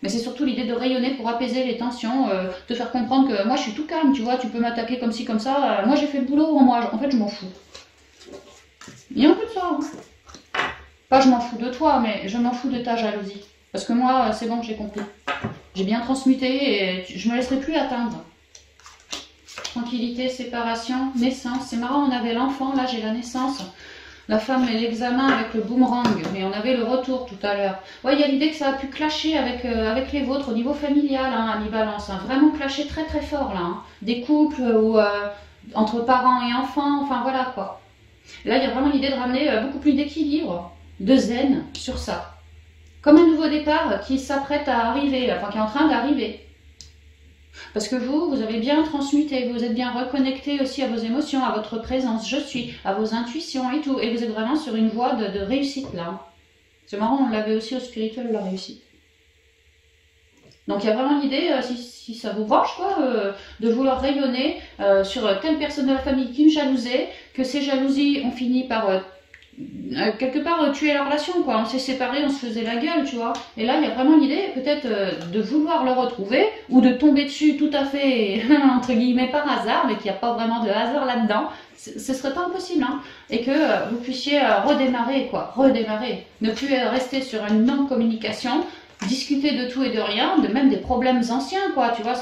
Mais c'est surtout l'idée de rayonner pour apaiser les tensions, te faire comprendre que moi je suis tout calme, tu vois, tu peux m'attaquer comme ci, comme ça, moi j'ai fait le boulot, moi, en fait je m'en fous. Il y a un peu de ça. Hein. Pas je m'en fous de toi, mais je m'en fous de ta jalousie. Parce que moi, c'est bon, j'ai compris. J'ai bien transmuté et je me laisserai plus atteindre. Tranquillité, séparation, naissance. C'est marrant, on avait l'enfant, là j'ai la naissance. La femme et l'examen avec le boomerang, mais on avait le retour tout à l'heure. Ouais, il y a l'idée que ça a pu clasher avec les vôtres au niveau familial, hein, à mi-balance. Hein. Vraiment clasher très très fort là. Hein. Des couples ou entre parents et enfants, enfin voilà quoi. Là, il y a vraiment l'idée de ramener beaucoup plus d'équilibre, de zen sur ça. Comme un nouveau départ qui s'apprête à arriver, enfin qui est en train d'arriver. Parce que vous avez bien transmuté, vous êtes bien reconnecté aussi à vos émotions, à votre présence, je suis, à vos intuitions et tout. Et vous êtes vraiment sur une voie de réussite là. C'est marrant, on l'avait aussi au spirituel, la réussite. Donc il y a vraiment l'idée, si ça vous branche, quoi, de vouloir rayonner sur telle personne de la famille qui me jalousait, que ces jalousies ont fini par quelque part tuer la relation, quoi. On s'est séparés, on se faisait la gueule, tu vois. Et là, il y a vraiment l'idée, peut-être, de vouloir le retrouver, ou de tomber dessus tout à fait, entre guillemets, par hasard, mais qu'il n'y a pas vraiment de hasard là-dedans. Ce serait pas impossible, hein. Et que vous puissiez redémarrer, quoi. Redémarrer. Ne plus rester sur une non-communication, discuter de tout et de rien, de même des problèmes anciens, quoi, tu vois.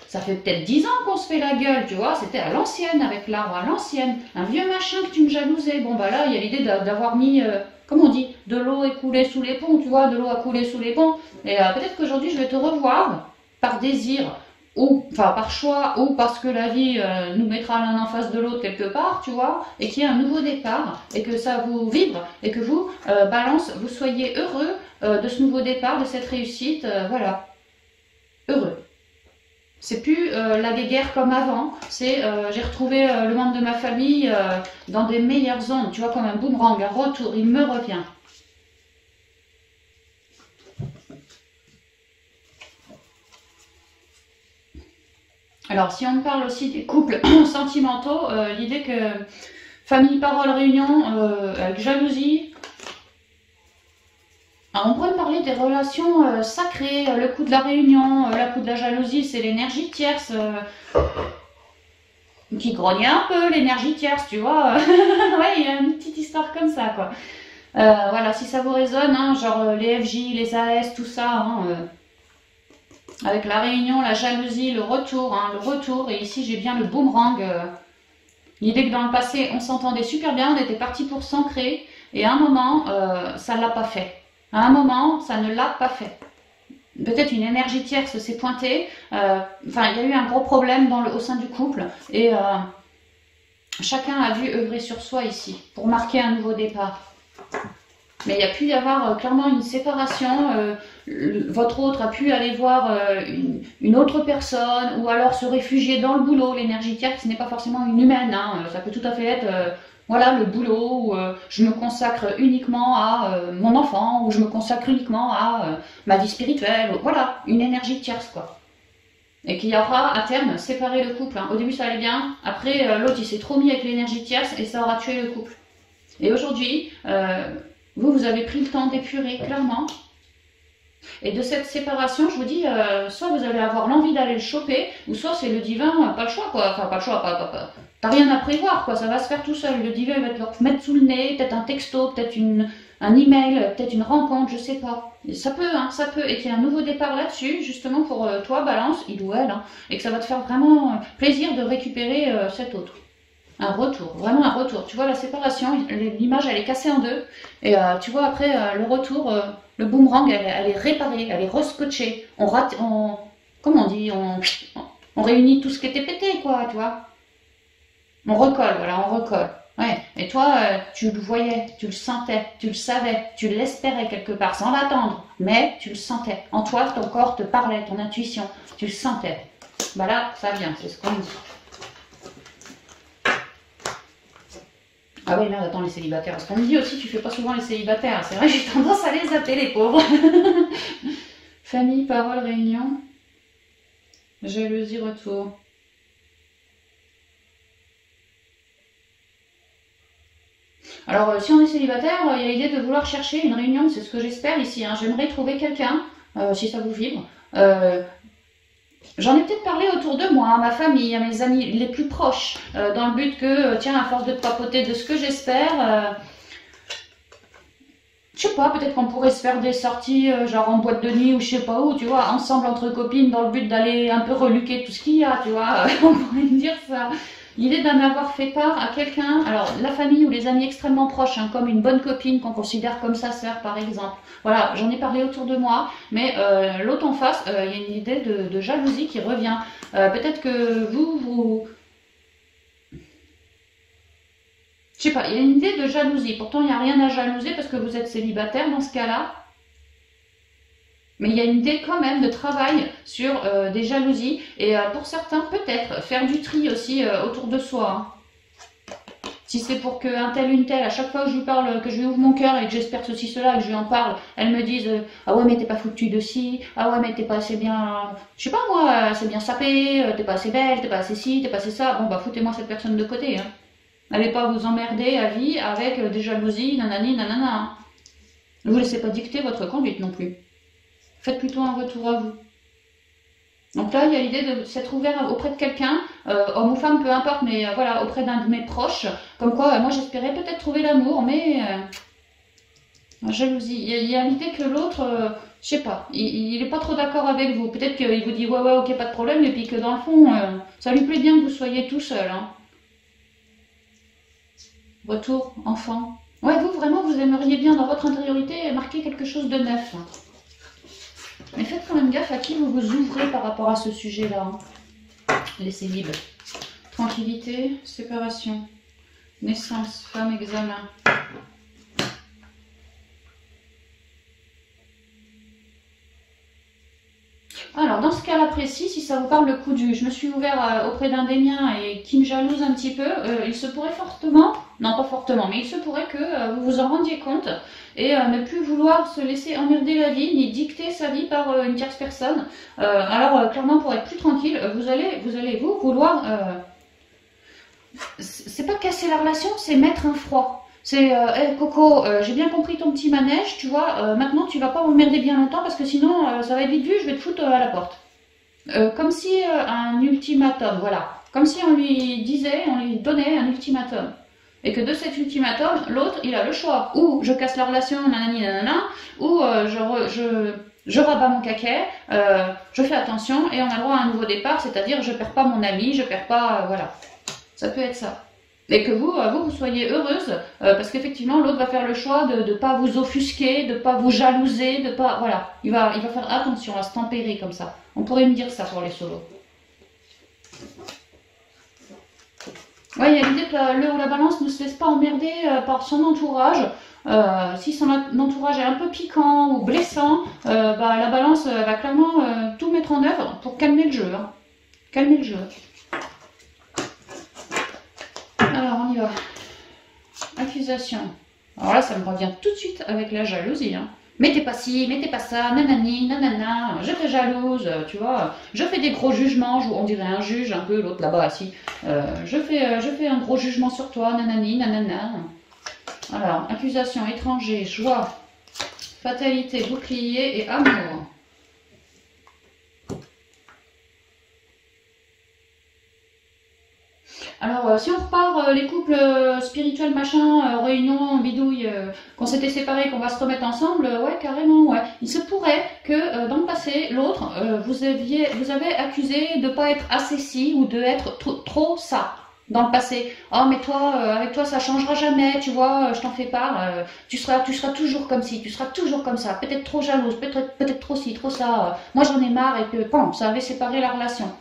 Ça fait peut-être 10 ans qu'on se fait la gueule, tu vois, c'était à l'ancienne, avec l'arbre à l'ancienne, un vieux machin que tu me jalousais. Bon, bah là, il y a l'idée d'avoir mis, comme on dit, de l'eau écoulée sous les ponts, tu vois, de l'eau à couler sous les ponts. Et peut-être qu'aujourd'hui, je vais te revoir par désir, ou enfin par choix, ou parce que la vie nous mettra l'un en face de l'autre quelque part, tu vois, et qu'il y ait un nouveau départ, et que ça vous vibre, et que vous, balance, vous soyez heureux de ce nouveau départ, de cette réussite, voilà, heureux. C'est plus la guéguerre comme avant, c'est j'ai retrouvé le membre de ma famille dans des meilleures ondes, tu vois, comme un boomerang, un retour, il me revient. Alors, si on parle aussi des couples sentimentaux, l'idée que famille, parole, réunion, avec jalousie, alors, on pourrait parler des relations sacrées, le coup de la réunion, le coup de la jalousie, c'est l'énergie tierce qui grogne un peu, l'énergie tierce, tu vois. Ouais, il y a une petite histoire comme ça, quoi. Voilà, si ça vous résonne, hein, genre les FJ, les AS, tout ça, hein, avec la réunion, la jalousie, le retour, et ici j'ai bien le boomerang. L'idée que dans le passé, on s'entendait super bien, on était parti pour s'ancrer, et à un moment, ça ne l'a pas fait. À un moment, ça ne l'a pas fait. Peut-être une énergie tierce s'est pointée. Enfin, il y a eu un gros problème au sein du couple. Et chacun a dû œuvrer sur soi ici pour marquer un nouveau départ. Mais il y a pu y avoir clairement une séparation. Votre autre a pu aller voir une autre personne ou alors se réfugier dans le boulot. L'énergie tierce, ce n'est pas forcément une humaine. Hein. Ça peut tout à fait être... voilà, le boulot où je me consacre uniquement à mon enfant, où je me consacre uniquement à ma vie spirituelle. Voilà, une énergie tierce, quoi. Et qu'il y aura à terme séparé le couple. Hein. Au début, ça allait bien. Après, l'autre, il s'est trop mis avec l'énergie tierce et ça aura tué le couple. Et aujourd'hui, vous avez pris le temps d'épurer, clairement. Et de cette séparation, je vous dis, soit vous allez avoir l'envie d'aller le choper, ou soit c'est le divin, pas le choix, quoi. Enfin, pas le choix, t'as rien à prévoir, quoi, ça va se faire tout seul. Le divin va te le mettre sous le nez, peut-être un texto, peut-être un email, peut-être une rencontre, je sais pas. Et ça peut, hein, ça peut. Et qu'il y a un nouveau départ là-dessus, justement pour toi, balance, il ou elle, hein, et que ça va te faire vraiment plaisir de récupérer cet autre. Un retour, vraiment un retour. Tu vois, la séparation, l'image, elle est cassée en deux. Et tu vois, après, le retour, le boomerang, elle est réparée, elle est rescotchée. Comment on dit, on réunit tout ce qui était pété, quoi, tu vois. On recolle, voilà, on recolle. Ouais, et toi, tu le voyais, tu le sentais, tu le savais, tu l'espérais quelque part, sans l'attendre, mais tu le sentais. En toi, ton corps te parlait, ton intuition, tu le sentais. Bah là, ça vient, c'est ce qu'on me dit. Ah oui, merde, attends, les célibataires. Parce qu'on me dit aussi, tu fais pas souvent les célibataires. C'est vrai, j'ai tendance à les zapper, les pauvres. Famille, parole, réunion. Jalousie, retour. Alors, si on est célibataire, il y a l'idée de vouloir chercher une réunion, c'est ce que j'espère ici. Hein. J'aimerais trouver quelqu'un, si ça vous vibre. J'en ai peut-être parlé autour de moi, à ma famille, à mes amis les plus proches, dans le but que, tiens, à force de papoter de ce que j'espère, je sais pas, peut-être qu'on pourrait se faire des sorties, genre en boîte de nuit ou je sais pas où, tu vois, ensemble entre copines, dans le but d'aller un peu reluquer tout ce qu'il y a, tu vois, on pourrait me dire ça. L'idée d'en avoir fait part à quelqu'un, alors la famille ou les amis extrêmement proches, hein, comme une bonne copine qu'on considère comme sa sœur par exemple. Voilà, j'en ai parlé autour de moi, mais l'autre en face, il y a une idée de jalousie qui revient. Peut-être que vous... Je sais pas, il y a une idée de jalousie. Pourtant, il n'y a rien à jalouser parce que vous êtes célibataire dans ce cas-là. Mais il y a une idée quand même de travail sur des jalousies. Et pour certains, peut-être faire du tri aussi autour de soi. Hein. Si c'est pour qu'un tel, une telle, à chaque fois que je lui parle, que je lui ouvre mon cœur et que j'espère ceci, cela, et que je lui en parle, elle me dise ah ouais, mais t'es pas foutu de ci, ah ouais, mais t'es pas assez bien, je sais pas moi, assez bien sapé, t'es pas assez belle, t'es pas assez ci, t'es pas assez ça. Bon, bah foutez-moi cette personne de côté. Hein. N'allez pas vous emmerder à vie avec des jalousies, nanani, nanana. Hein. Ne vous laissez pas dicter votre conduite non plus. Faites plutôt un retour à vous. Donc là, il y a l'idée de s'être ouvert auprès de quelqu'un, homme ou femme, peu importe, mais voilà, auprès d'un de mes proches. Comme quoi, moi j'espérais peut-être trouver l'amour, mais la jalousie. Il y a l'idée que l'autre, je sais pas, il est pas trop d'accord avec vous. Peut-être qu'il vous dit ouais, ouais, ok, pas de problème, et puis que dans le fond, ça lui plaît bien que vous soyez tout seul. Hein. Retour, enfant. Ouais, vous, vraiment, vous aimeriez bien dans votre intériorité marquer quelque chose de neuf. Mais faites quand même gaffe à qui vous vous ouvrez par rapport à ce sujet-là. Hein. Laissez libre. Tranquillité, séparation, naissance, femme, examen. Alors, dans ce cas-là précis, si ça vous parle le coup du je me suis ouvert auprès d'un des miens et qui me jalouse un petit peu, il se pourrait fortement, non pas fortement, mais il se pourrait que vous vous en rendiez compte et ne plus vouloir se laisser emmerder la vie, ni dicter sa vie par une tierce personne. Alors, clairement, pour être plus tranquille, vous allez vouloir... c'est pas casser la relation, c'est mettre un froid. C'est hey, Coco, j'ai bien compris ton petit manège, tu vois, maintenant tu vas pas m'emmerder bien longtemps parce que sinon ça va être vite vu, je vais te foutre à la porte. Comme si un ultimatum, voilà. Comme si on lui disait, on lui donnait un ultimatum. Et que de cet ultimatum, l'autre, il a le choix. Ou je casse la relation, nanani, nanana, ou je rabats mon caquet, je fais attention et on a le droit à un nouveau départ, c'est-à-dire je perds pas mon ami, je perds pas, voilà. Ça peut être ça. Et que vous soyez heureuse, parce qu'effectivement, l'autre va faire le choix de ne pas vous offusquer, de ne pas vous jalouser, de pas... Voilà, il va faire attention à se tempérer comme ça. On pourrait me dire ça pour les solos. Ouais, il y a l'idée que le ou la balance ne se laisse pas emmerder par son entourage. Si son entourage est un peu piquant ou blessant, bah, la balance va clairement tout mettre en œuvre pour calmer le jeu. Hein. Calmer le jeu. Alors, on y va. Accusation. Alors là, ça me revient tout de suite avec la jalousie. Hein. Mais t'es pas ci, mais t'es pas ça, nanani, nanana, je fais jalouse, tu vois. Je fais des gros jugements, on dirait un juge, un peu, l'autre là-bas, assis. Je fais un gros jugement sur toi, nanani, nanana. Alors, accusation, étranger, joie, fatalité, bouclier et amour. Alors, si on repart les couples spirituels, machin, réunion, bidouille, qu'on s'était séparés, qu'on va se remettre ensemble, ouais, carrément, ouais. Il se pourrait que dans le passé, l'autre, vous avez accusé de pas être assez ci ou de être trop ça. Dans le passé, oh mais toi, avec toi ça changera jamais, tu vois, je t'en fais part, tu seras toujours comme ci, tu seras toujours comme ça, peut-être trop jalouse, peut-être trop ci, trop ça, moi j'en ai marre et que bon, ça avait séparé la relation.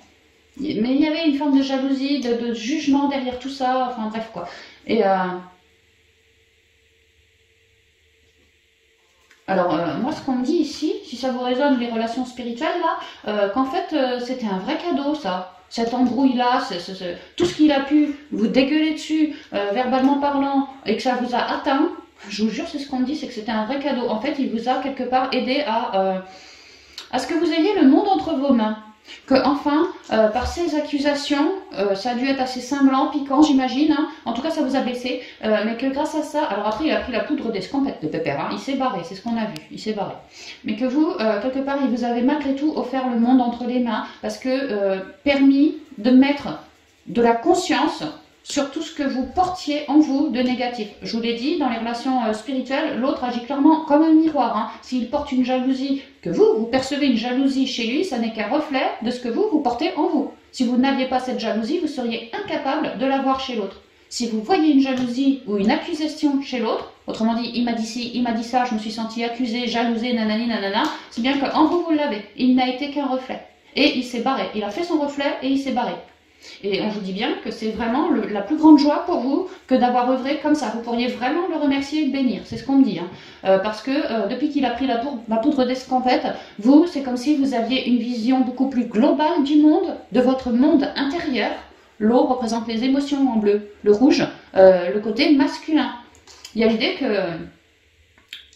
Mais il y avait une forme de jalousie, de jugement derrière tout ça, enfin bref quoi. Et alors, moi, ce qu'on me dit ici, si ça vous résonne, les relations spirituelles, là, qu'en fait, c'était un vrai cadeau, ça. Cette embrouille-là, tout ce qu'il a pu vous dégueuler dessus, verbalement parlant, et que ça vous a atteint, je vous jure, c'est ce qu'on me dit, c'est que c'était un vrai cadeau. En fait, il vous a quelque part aidé à ce que vous ayez le monde entre vos mains. Que enfin, par ces accusations, ça a dû être assez cinglant, piquant, j'imagine. Hein. En tout cas, ça vous a blessé. Mais que grâce à ça, alors après, il a pris la poudre d'escampette de Pépère. Hein. Il s'est barré, c'est ce qu'on a vu. Il s'est barré. Mais que vous, quelque part, il vous avait malgré tout offert le monde entre les mains parce que permis de mettre de la conscience sur tout ce que vous portiez en vous de négatif. Je vous l'ai dit, dans les relations spirituelles, l'autre agit clairement comme un miroir. Hein. S'il porte une jalousie, que vous percevez une jalousie chez lui, ça n'est qu'un reflet de ce que vous portez en vous. Si vous n'aviez pas cette jalousie, vous seriez incapable de la voir chez l'autre. Si vous voyez une jalousie ou une accusation chez l'autre, autrement dit, il m'a dit ci, il m'a dit ça, je me suis senti accusé, jalousé, nanani, nanana, c'est bien qu'en vous, vous l'avez. Il n'a été qu'un reflet. Et il s'est barré. Il a fait son reflet et il s'est barré. Et on vous dit bien que c'est vraiment la plus grande joie pour vous que d'avoir œuvré comme ça. Vous pourriez vraiment le remercier et le bénir, c'est ce qu'on me dit. Hein. Parce que depuis qu'il a pris la poudre d'escampette, vous, c'est comme si vous aviez une vision beaucoup plus globale du monde, de votre monde intérieur. L'eau représente les émotions en bleu, le rouge, le côté masculin. Il y a l'idée que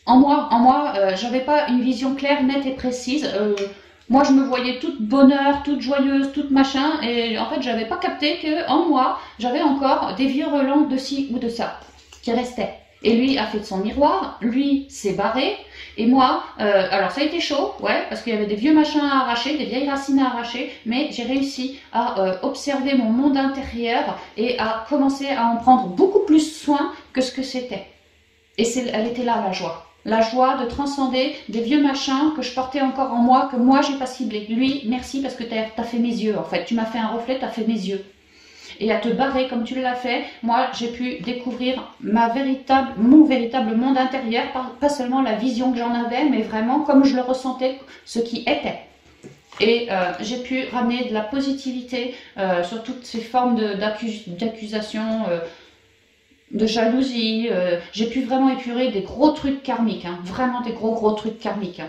en moi, j'avais pas une vision claire, nette et précise. Moi, je me voyais toute bonheur, toute joyeuse, toute machin, et en fait, j'avais pas capté que en moi, j'avais encore des vieux relents de ci ou de ça qui restaient. Et lui a fait de son miroir, lui s'est barré, et moi, alors ça a été chaud, ouais, parce qu'il y avait des vieux machins à arracher, des vieilles racines à arracher, mais j'ai réussi à observer mon monde intérieur et à commencer à en prendre beaucoup plus soin que ce que c'était. Et elle était là, la joie. La joie de transcender des vieux machins que je portais encore en moi, que moi j'ai pas ciblé. Lui, merci parce que t'as fait mes yeux en fait. Tu m'as fait un reflet, t'as fait mes yeux. Et à te barrer comme tu l'as fait, moi j'ai pu découvrir mon véritable monde intérieur, pas seulement la vision que j'en avais, mais vraiment comme je le ressentais, ce qui était. Et j'ai pu ramener de la positivité sur toutes ces formes d'accusation, de jalousie, j'ai pu vraiment épurer des gros trucs karmiques, hein, vraiment des gros trucs karmiques. Hein.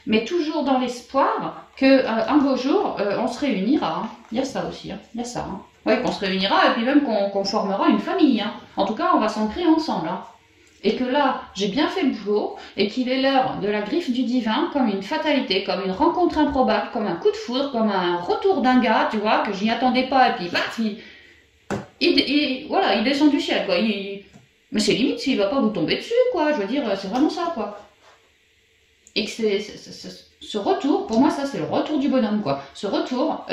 Mais toujours dans l'espoir qu'un beau jour, on se réunira. Hein. Il y a ça aussi, hein. Il y a ça. Hein. Oui, qu'on se réunira et puis même qu'on formera une famille. Hein. En tout cas, on va s'ancrer ensemble. Hein. Et que là, j'ai bien fait le boulot et qu'il est l'heure de la griffe du divin comme une fatalité, comme une rencontre improbable, comme un coup de foudre, comme un retour d'un gars, tu vois, que j'y attendais pas et puis paf, voilà, il descend du ciel, quoi. Mais c'est limite s'il va pas vous tomber dessus, quoi. Je veux dire, c'est vraiment ça, quoi. Et que ce retour, pour moi, ça, c'est le retour du bonhomme, quoi. Ce retour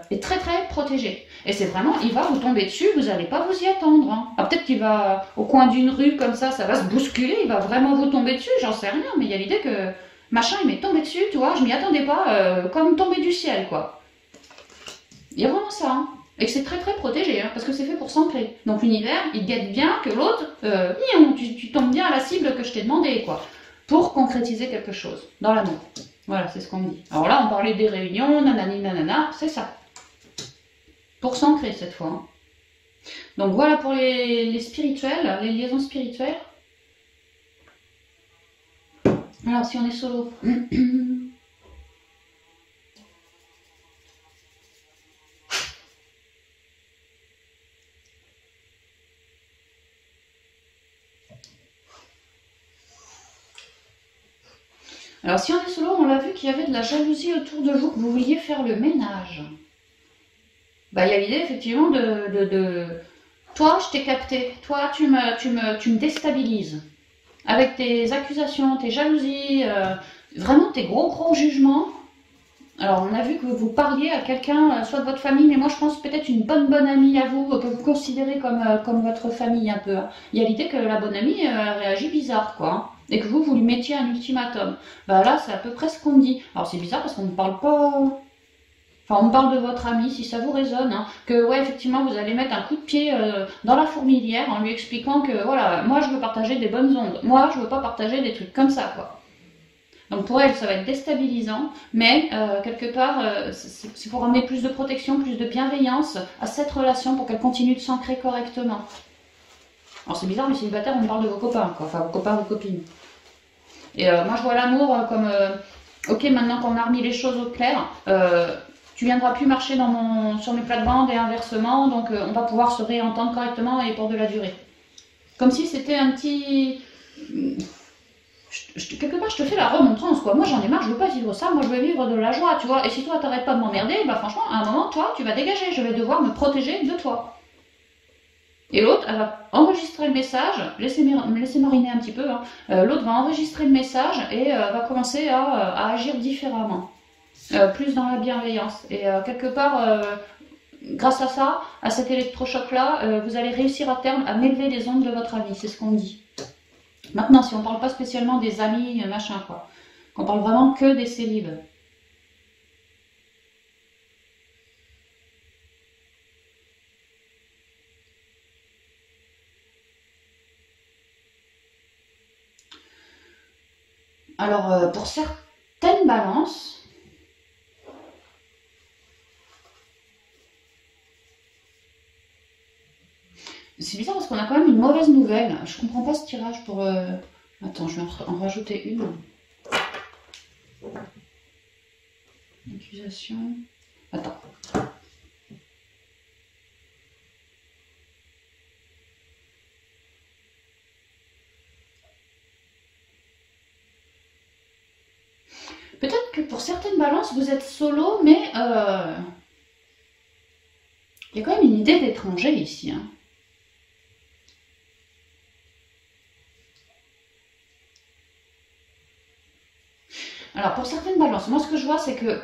est très protégé. Et c'est vraiment, il va vous tomber dessus, vous n'allez pas vous y attendre. Hein. Ah, peut-être qu'il va, au coin d'une rue, comme ça va se bousculer, il va vraiment vous tomber dessus, j'en sais rien, mais il y a l'idée que, machin, il m'est tombé dessus, tu vois, je m'y attendais pas, comme tomber du ciel, quoi. Il y a vraiment ça, hein. Et que c'est très protégé, hein, parce que c'est fait pour s'ancrer. Donc l'univers, il guette bien que l'autre, tu tombes bien à la cible que je t'ai demandé, quoi, pour concrétiser quelque chose, dans l'amour. Voilà, c'est ce qu'on me dit. Alors là, on parlait des réunions, nanani, nanana, c'est ça. Pour s'ancrer, cette fois. Hein. Donc voilà pour les spirituels, les liaisons spirituelles. Alors, si on est solo... Alors, si on est solo, on l'a vu qu'il y avait de la jalousie autour de vous, que vous vouliez faire le ménage. Bah, il y a l'idée, effectivement, toi, je t'ai capté. Toi, tu me déstabilises. Avec tes accusations, tes jalousies, vraiment tes gros jugements. Alors, on a vu que vous parliez à quelqu'un, soit de votre famille, mais moi, je pense peut-être une bonne amie à vous, que vous considérez comme votre famille, un peu. Il y a l'idée que la bonne amie réagit bizarre, quoi. Hein. Et que vous lui mettiez un ultimatum. Bah là, c'est à peu près ce qu'on me dit. Alors c'est bizarre parce qu'on ne parle pas... Enfin, on parle de votre ami, si ça vous résonne, hein, que ouais, effectivement, vous allez mettre un coup de pied dans la fourmilière en lui expliquant que, voilà, moi je veux partager des bonnes ondes. Moi, je veux pas partager des trucs comme ça, quoi. Donc pour elle, ça va être déstabilisant, mais quelque part, c'est pour ramener plus de protection, plus de bienveillance à cette relation pour qu'elle continue de s'ancrer correctement. Alors c'est bizarre, mais célibataire, on parle de vos copains, quoi. Enfin vos copains, vos copines. Et moi je vois l'amour comme, ok, maintenant qu'on a remis les choses au clair, tu viendras plus marcher sur mes plates-bandes et inversement, donc on va pouvoir se réentendre correctement et pour de la durée. Comme si c'était un petit... quelque part, je te fais la remontrance, quoi. Moi, j'en ai marre, je veux pas vivre ça, moi, je veux vivre de la joie, tu vois. Et si toi, t'arrêtes pas de m'emmerder, bah franchement, à un moment, toi, tu vas dégager, je vais devoir me protéger de toi. Et l'autre, elle va enregistrer le message, laisser mariner un petit peu, hein. L'autre va enregistrer le message et va commencer à agir différemment. Plus dans la bienveillance. Et quelque part... grâce à ça, à cet électrochoc-là, vous allez réussir à terme à m'élever les ondes de votre ami, c'est ce qu'on dit. Maintenant, si on ne parle pas spécialement des amis, machin quoi, qu'on parle vraiment que des célibes. Alors, pour certaines balances, c'est bizarre parce qu'on a quand même une mauvaise nouvelle. Je comprends pas ce tirage pour... Attends, je vais en rajouter une. Accusation... Attends. Peut-être que pour certaines balances, vous êtes solo, mais... il y a quand même une idée d'étranger ici, hein. Alors, pour certaines balances, moi, ce que je vois, c'est que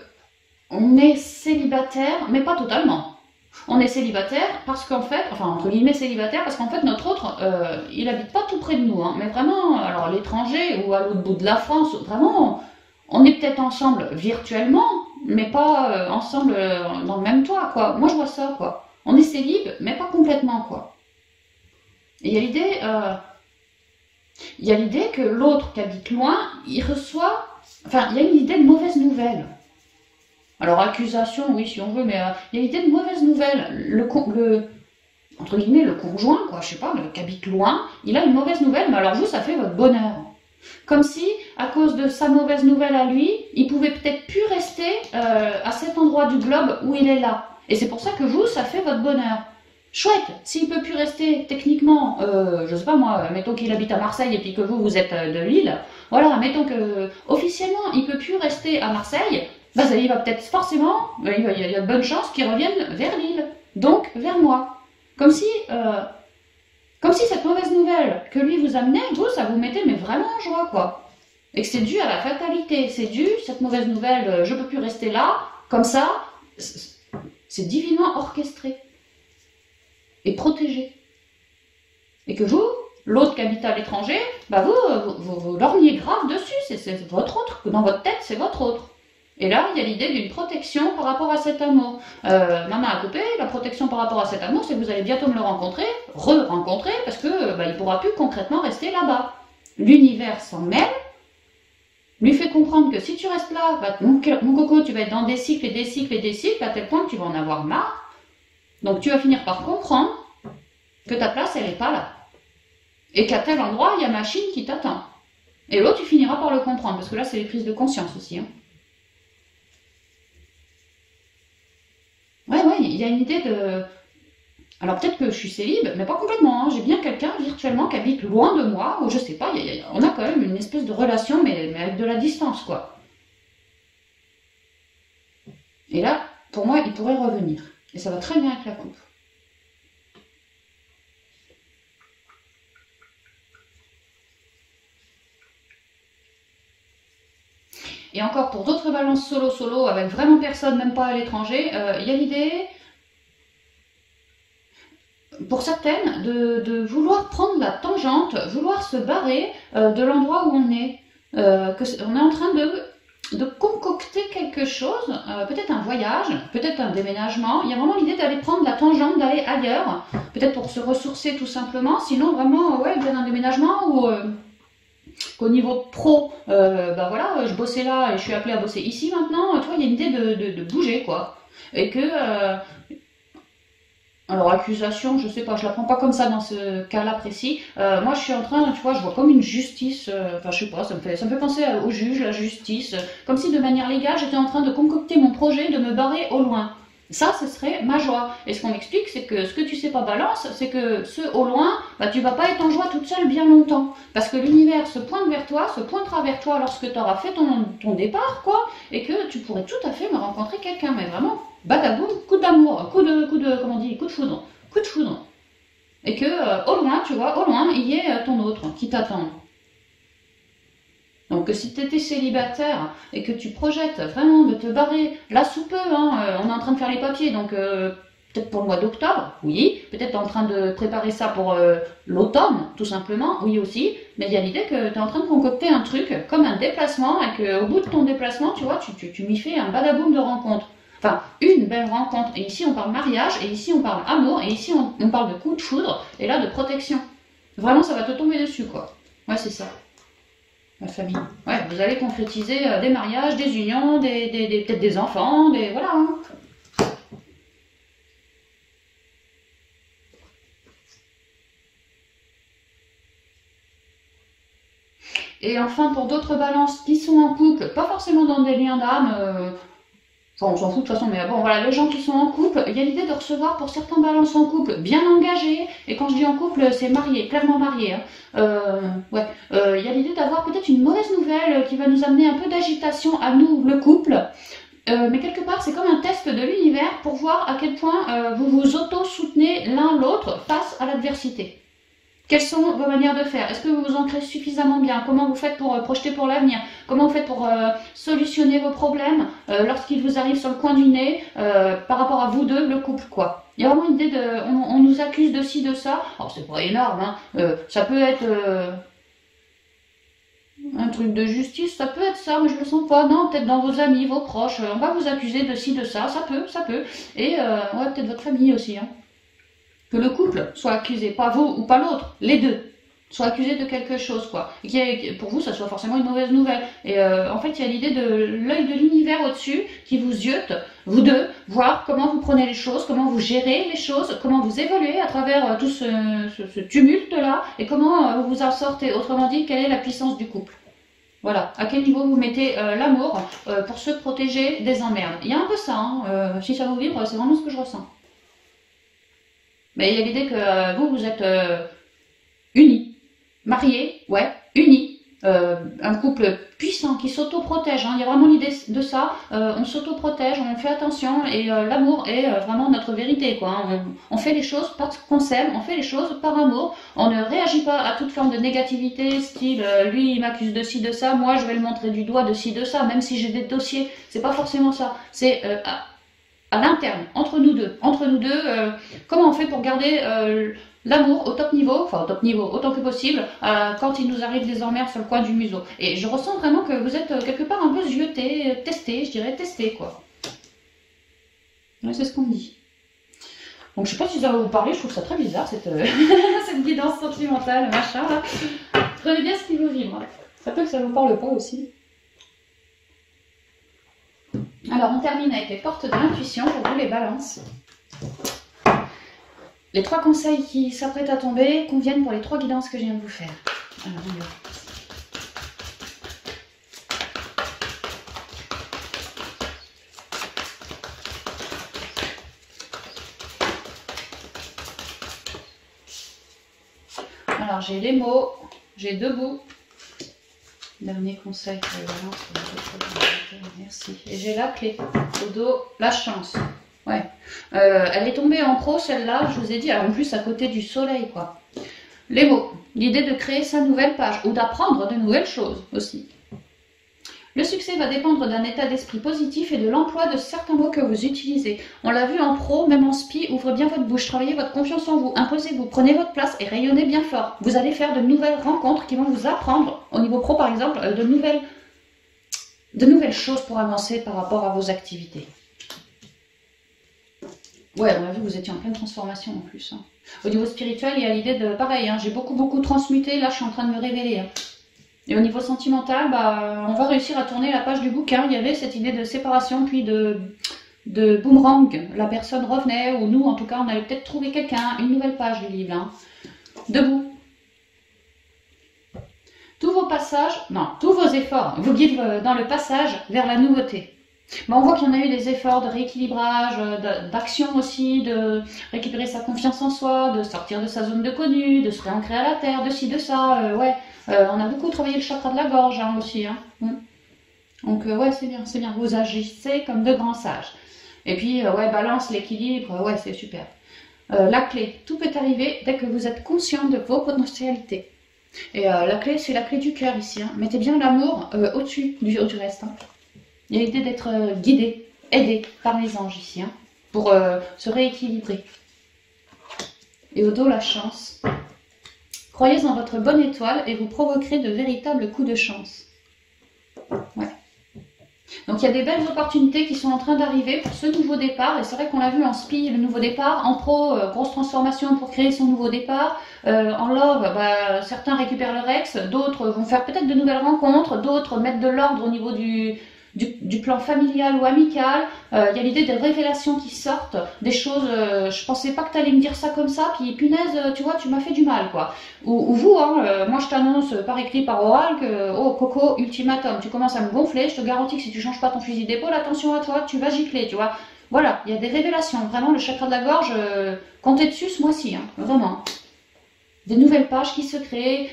on est célibataire, mais pas totalement. On est célibataire parce qu'en fait, enfin, entre guillemets célibataire, parce qu'en fait, notre autre, il habite pas tout près de nous, hein, mais vraiment, alors, à l'étranger ou à l'autre bout de la France, vraiment, on est peut-être ensemble virtuellement, mais pas ensemble dans le même toit, quoi. Moi, je vois ça, quoi. On est célib, mais pas complètement, quoi. Et il y a l'idée que l'autre qui habite loin, il reçoit... Enfin, il y a une idée de mauvaise nouvelle. Alors, accusation, oui, si on veut, mais il y a une idée de mauvaise nouvelle. Entre guillemets, le conjoint, quoi, je sais pas, qui habite loin, il a une mauvaise nouvelle, mais alors vous, ça fait votre bonheur. Comme si, à cause de sa mauvaise nouvelle à lui, il pouvait peut-être plus rester à cet endroit du globe où il est là. Et c'est pour ça que vous, ça fait votre bonheur. Chouette, s'il peut plus rester techniquement, je sais pas moi, mettons qu'il habite à Marseille et puis que vous êtes de Lille, voilà, mettons que officiellement il peut plus rester à Marseille, bah ça, il va peut-être forcément, il y a de bonnes chances qu'il revienne vers Lille, donc vers moi. Comme si cette mauvaise nouvelle que lui vous amenait, vous, ça vous mettait mais vraiment en joie, quoi. Et que c'est dû à la fatalité, c'est dû, cette mauvaise nouvelle, je peux plus rester là, comme ça, c'est divinement orchestré. Et protégé. Et que vous, l'autre qui habite à l'étranger, bah vous lorgnez grave dessus, c'est votre autre, dans votre tête, c'est votre autre. Et là, il y a l'idée d'une protection par rapport à cet amour. Maman a coupé, la protection par rapport à cet amour, c'est que vous allez bientôt me le rencontrer, re-rencontrer, parce que bah, il ne pourra plus concrètement rester là-bas. L'univers s'en mêle, lui fait comprendre que si tu restes là, bah, mon coco, tu vas être dans des cycles et des cycles et des cycles, à tel point que tu vas en avoir marre. Donc tu vas finir par comprendre que ta place, elle n'est pas là. Et qu'à tel endroit, il y a ma Chine qui t'attend. Et l'autre, tu finiras par le comprendre, parce que là, c'est les prises de conscience aussi. Hein. Ouais, il y a une idée de... Alors peut-être que je suis célib, mais pas complètement. Hein. J'ai bien quelqu'un virtuellement qui habite loin de moi, ou je sais pas, on a quand même une espèce de relation, mais avec de la distance, quoi. Et là, pour moi, il pourrait revenir. Et ça va très bien avec la coupe. Et encore, pour d'autres balances solo, avec vraiment personne, même pas à l'étranger, il y a l'idée, pour certaines, de vouloir prendre la tangente, vouloir se barrer de l'endroit où on est. On est en train de concocter quelque chose, peut-être un voyage, peut-être un déménagement. Il y a vraiment l'idée d'aller prendre la tangente, d'aller ailleurs, peut-être pour se ressourcer tout simplement, sinon vraiment, ouais, bien un déménagement ou qu'au niveau pro, bah voilà, je bossais là et je suis appelée à bosser ici maintenant, tu vois, il y a une idée de bouger, quoi. Et que, alors accusation, je sais pas, je la prends pas comme ça dans ce cas-là précis. Moi, je suis en train, tu vois, je vois comme une justice, enfin, je sais pas, ça me fait penser au juge, la justice, comme si de manière légale, j'étais en train de concocter mon projet de me barrer au loin. Ça, ce serait ma joie. Et ce qu'on m'explique, c'est que ce que tu sais pas, Balance, c'est que ce au loin, bah, tu vas pas être en joie toute seule bien longtemps. Parce que l'univers se pointe vers toi, se pointera vers toi lorsque tu auras fait ton départ, quoi, et que tu pourrais tout à fait me rencontrer quelqu'un, mais vraiment, badaboum, coup d'amour, comment on dit, coup de foudre, coup de foudre. Et que, au loin, tu vois, au loin, il y ait ton autre qui t'attend. Donc si tu étais célibataire et que tu projettes vraiment de te barrer là sous peu, hein, on est en train de faire les papiers, donc peut-être pour le mois d'octobre, oui, peut-être en train de préparer ça pour l'automne, tout simplement, oui aussi, mais il y a l'idée que tu es en train de concocter un truc comme un déplacement et qu'au bout de ton déplacement, tu vois, tu m'y fais un badaboum de rencontre. Enfin, une belle rencontre. Et ici on parle mariage, et ici on parle amour, et ici on parle de coup de foudre, et là de protection. Vraiment, ça va te tomber dessus, quoi. Ouais, c'est ça. La famille. Ouais, vous allez concrétiser des mariages, des unions, peut-être des enfants, des. Voilà. Hein. Et enfin, pour d'autres balances qui sont en couple, pas forcément dans des liens d'âme, enfin, on s'en fout de toute façon, mais bon, voilà, les gens qui sont en couple, il y a l'idée de recevoir pour certains balances en couple bien engagés, et quand je dis en couple, c'est marié, clairement marié. Hein. Ouais, il y a l'idée d'avoir peut-être une mauvaise nouvelle qui va nous amener un peu d'agitation à nous, le couple. Mais quelque part, c'est comme un test de l'univers pour voir à quel point vous vous auto-soutenez l'un l'autre face à l'adversité. Quelles sont vos manières de faire? Est-ce que vous vous ancrez suffisamment bien? Comment vous faites pour projeter pour l'avenir? Comment vous faites pour solutionner vos problèmes lorsqu'ils vous arrivent sur le coin du nez par rapport à vous deux, le couple, quoi? Il y a vraiment une idée de... On nous accuse de ci, de ça. Alors, c'est pas énorme, hein. Ça peut être... un truc de justice, ça peut être ça, mais je le sens pas. Non, peut-être dans vos amis, vos proches, on va vous accuser de ci, de ça, ça peut, ça peut. Et ouais, peut-être votre famille aussi. Hein. Que le couple soit accusé, pas vous ou pas l'autre, les deux, soient accusés de quelque chose, quoi. Et pour vous, ça soit forcément une mauvaise nouvelle. Et en fait, il y a l'idée de l'œil de l'univers au-dessus qui vous ziote, vous deux, voir comment vous prenez les choses, comment vous gérez les choses, comment vous évoluez à travers tout ce tumulte-là, et comment vous vous en sortez. Autrement dit, quelle est la puissance du couple. Voilà, à quel niveau vous mettez l'amour pour se protéger des emmerdes. Il y a un peu ça, hein, si ça vous vibre, c'est vraiment ce que je ressens. Mais il y a l'idée que vous êtes unis, mariés, ouais, unis, un couple puissant qui s'auto-protège. Hein. Il y a vraiment l'idée de ça. On s'auto-protège, on fait attention et l'amour est vraiment notre vérité. Quoi, hein. On fait les choses parce qu'on s'aime, on fait les choses par amour. On ne réagit pas à toute forme de négativité, style lui il m'accuse de ci, de ça, moi je vais le montrer du doigt de ci, de ça, même si j'ai des dossiers. C'est pas forcément ça. C'est à l'interne, entre nous deux, comment on fait pour garder l'amour au top niveau, enfin au top niveau autant que possible, quand il nous arrive des emmerdes sur le coin du museau. Et je ressens vraiment que vous êtes quelque part un peu zioté, testé, je dirais testé quoi. Ouais, c'est ce qu'on me dit. Donc je sais pas si ça va vous parler, je trouve ça très bizarre cette, cette guidance sentimentale, machin. Là. Prenez bien ce qui vous vibre. Ça peut que ça vous parle pas aussi. Alors, on termine avec les portes de l'intuition pour vous les balances. Les 3 conseils qui s'apprêtent à tomber conviennent pour les 3 guidances que je viens de vous faire. Alors, on y va. Alors, j'ai les mots, j'ai 2 bouts. Dernier conseil pour les balances. Merci. Et j'ai la clé. Au dos, la chance. Ouais. Elle est tombée en pro, celle-là, je vous ai dit. Alors, en plus, à côté du soleil, quoi. Les mots. L'idée de créer sa nouvelle page. Ou d'apprendre de nouvelles choses aussi. Le succès va dépendre d'un état d'esprit positif et de l'emploi de certains mots que vous utilisez. On l'a vu en pro, même en spi, ouvrez bien votre bouche, travaillez votre confiance en vous, imposez-vous, prenez votre place et rayonnez bien fort. Vous allez faire de nouvelles rencontres qui vont vous apprendre, au niveau pro par exemple, de nouvelles choses pour avancer par rapport à vos activités. Ouais, on a vu que vous étiez en pleine transformation en plus. Hein. Au niveau spirituel, il y a l'idée de, pareil, hein, j'ai beaucoup transmuté, là je suis en train de me révéler. Hein. Et au niveau sentimental, bah, on va réussir à tourner la page du bouquin. Il y avait cette idée de séparation, puis de boomerang. La personne revenait, ou nous, en tout cas, on allait peut-être trouver quelqu'un, une nouvelle page du livre. Hein. Debout. Tous vos passages, non, tous vos efforts vous guident dans le passage vers la nouveauté. Mais on voit qu'il y en a eu des efforts de rééquilibrage, d'action aussi, de récupérer sa confiance en soi, de sortir de sa zone de connu, de se réancrer à la terre, de ci, de ça. Ouais, on a beaucoup travaillé le chakra de la gorge hein, aussi. Hein. Donc ouais, c'est bien, c'est bien. Vous agissez comme de grands sages. Et puis ouais, balance, l'équilibre, ouais, c'est super. La clé, tout peut arriver dès que vous êtes conscient de vos potentialités. Et la clé, c'est la clé du cœur ici. Hein. Mettez bien l'amour au-dessus du reste. Hein. Il y a l'idée d'être guidé, aidé par les anges ici, hein, pour se rééquilibrer. Et au dos, la chance. Croyez en votre bonne étoile et vous provoquerez de véritables coups de chance. Ouais. Donc il y a des belles opportunités qui sont en train d'arriver pour ce nouveau départ. Et c'est vrai qu'on l'a vu en SPI, le nouveau départ. En pro, grosse transformation pour créer son nouveau départ. En love, bah, certains récupèrent leur ex, d'autres vont faire peut-être de nouvelles rencontres, d'autres mettent de l'ordre au niveau du plan familial ou amical. Il y a l'idée des révélations qui sortent, des choses, je pensais pas que tu allais me dire ça comme ça, puis punaise, tu vois, tu m'as fait du mal, quoi. Ou vous, hein, moi je t'annonce par écrit, par oral, que, oh Coco, ultimatum, tu commences à me gonfler, je te garantis que si tu changes pas ton fusil d'épaule, attention à toi, tu vas gicler, tu vois. Voilà, il y a des révélations, vraiment, le chakra de la gorge, comptez dessus ce mois-ci, hein, vraiment. Des nouvelles pages qui se créent,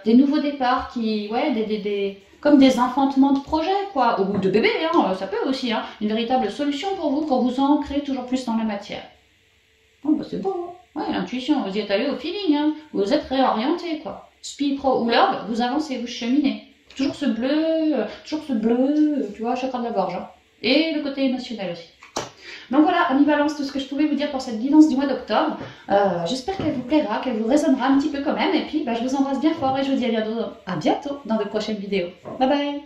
des nouveaux départs qui, ouais, comme des enfantements de projets, quoi, ou de bébés, hein, ça peut aussi, hein, une véritable solution pour vous ancrer toujours plus dans la matière. Oh, bah c'est beau, hein. Ouais, l'intuition, vous y êtes allé au feeling, hein, vous êtes réorienté, quoi. Spi, pro ou love, vous avancez, vous cheminez. Toujours ce bleu, tu vois, chakra de la gorge. Hein. Et le côté émotionnel aussi. Donc voilà, Amis Balance, tout ce que je pouvais vous dire pour cette guidance du mois d'octobre. J'espère qu'elle vous plaira, qu'elle vous résonnera un petit peu quand même. Et puis, bah, je vous embrasse bien fort et je vous dis à bientôt dans de prochaines vidéos. Bye bye!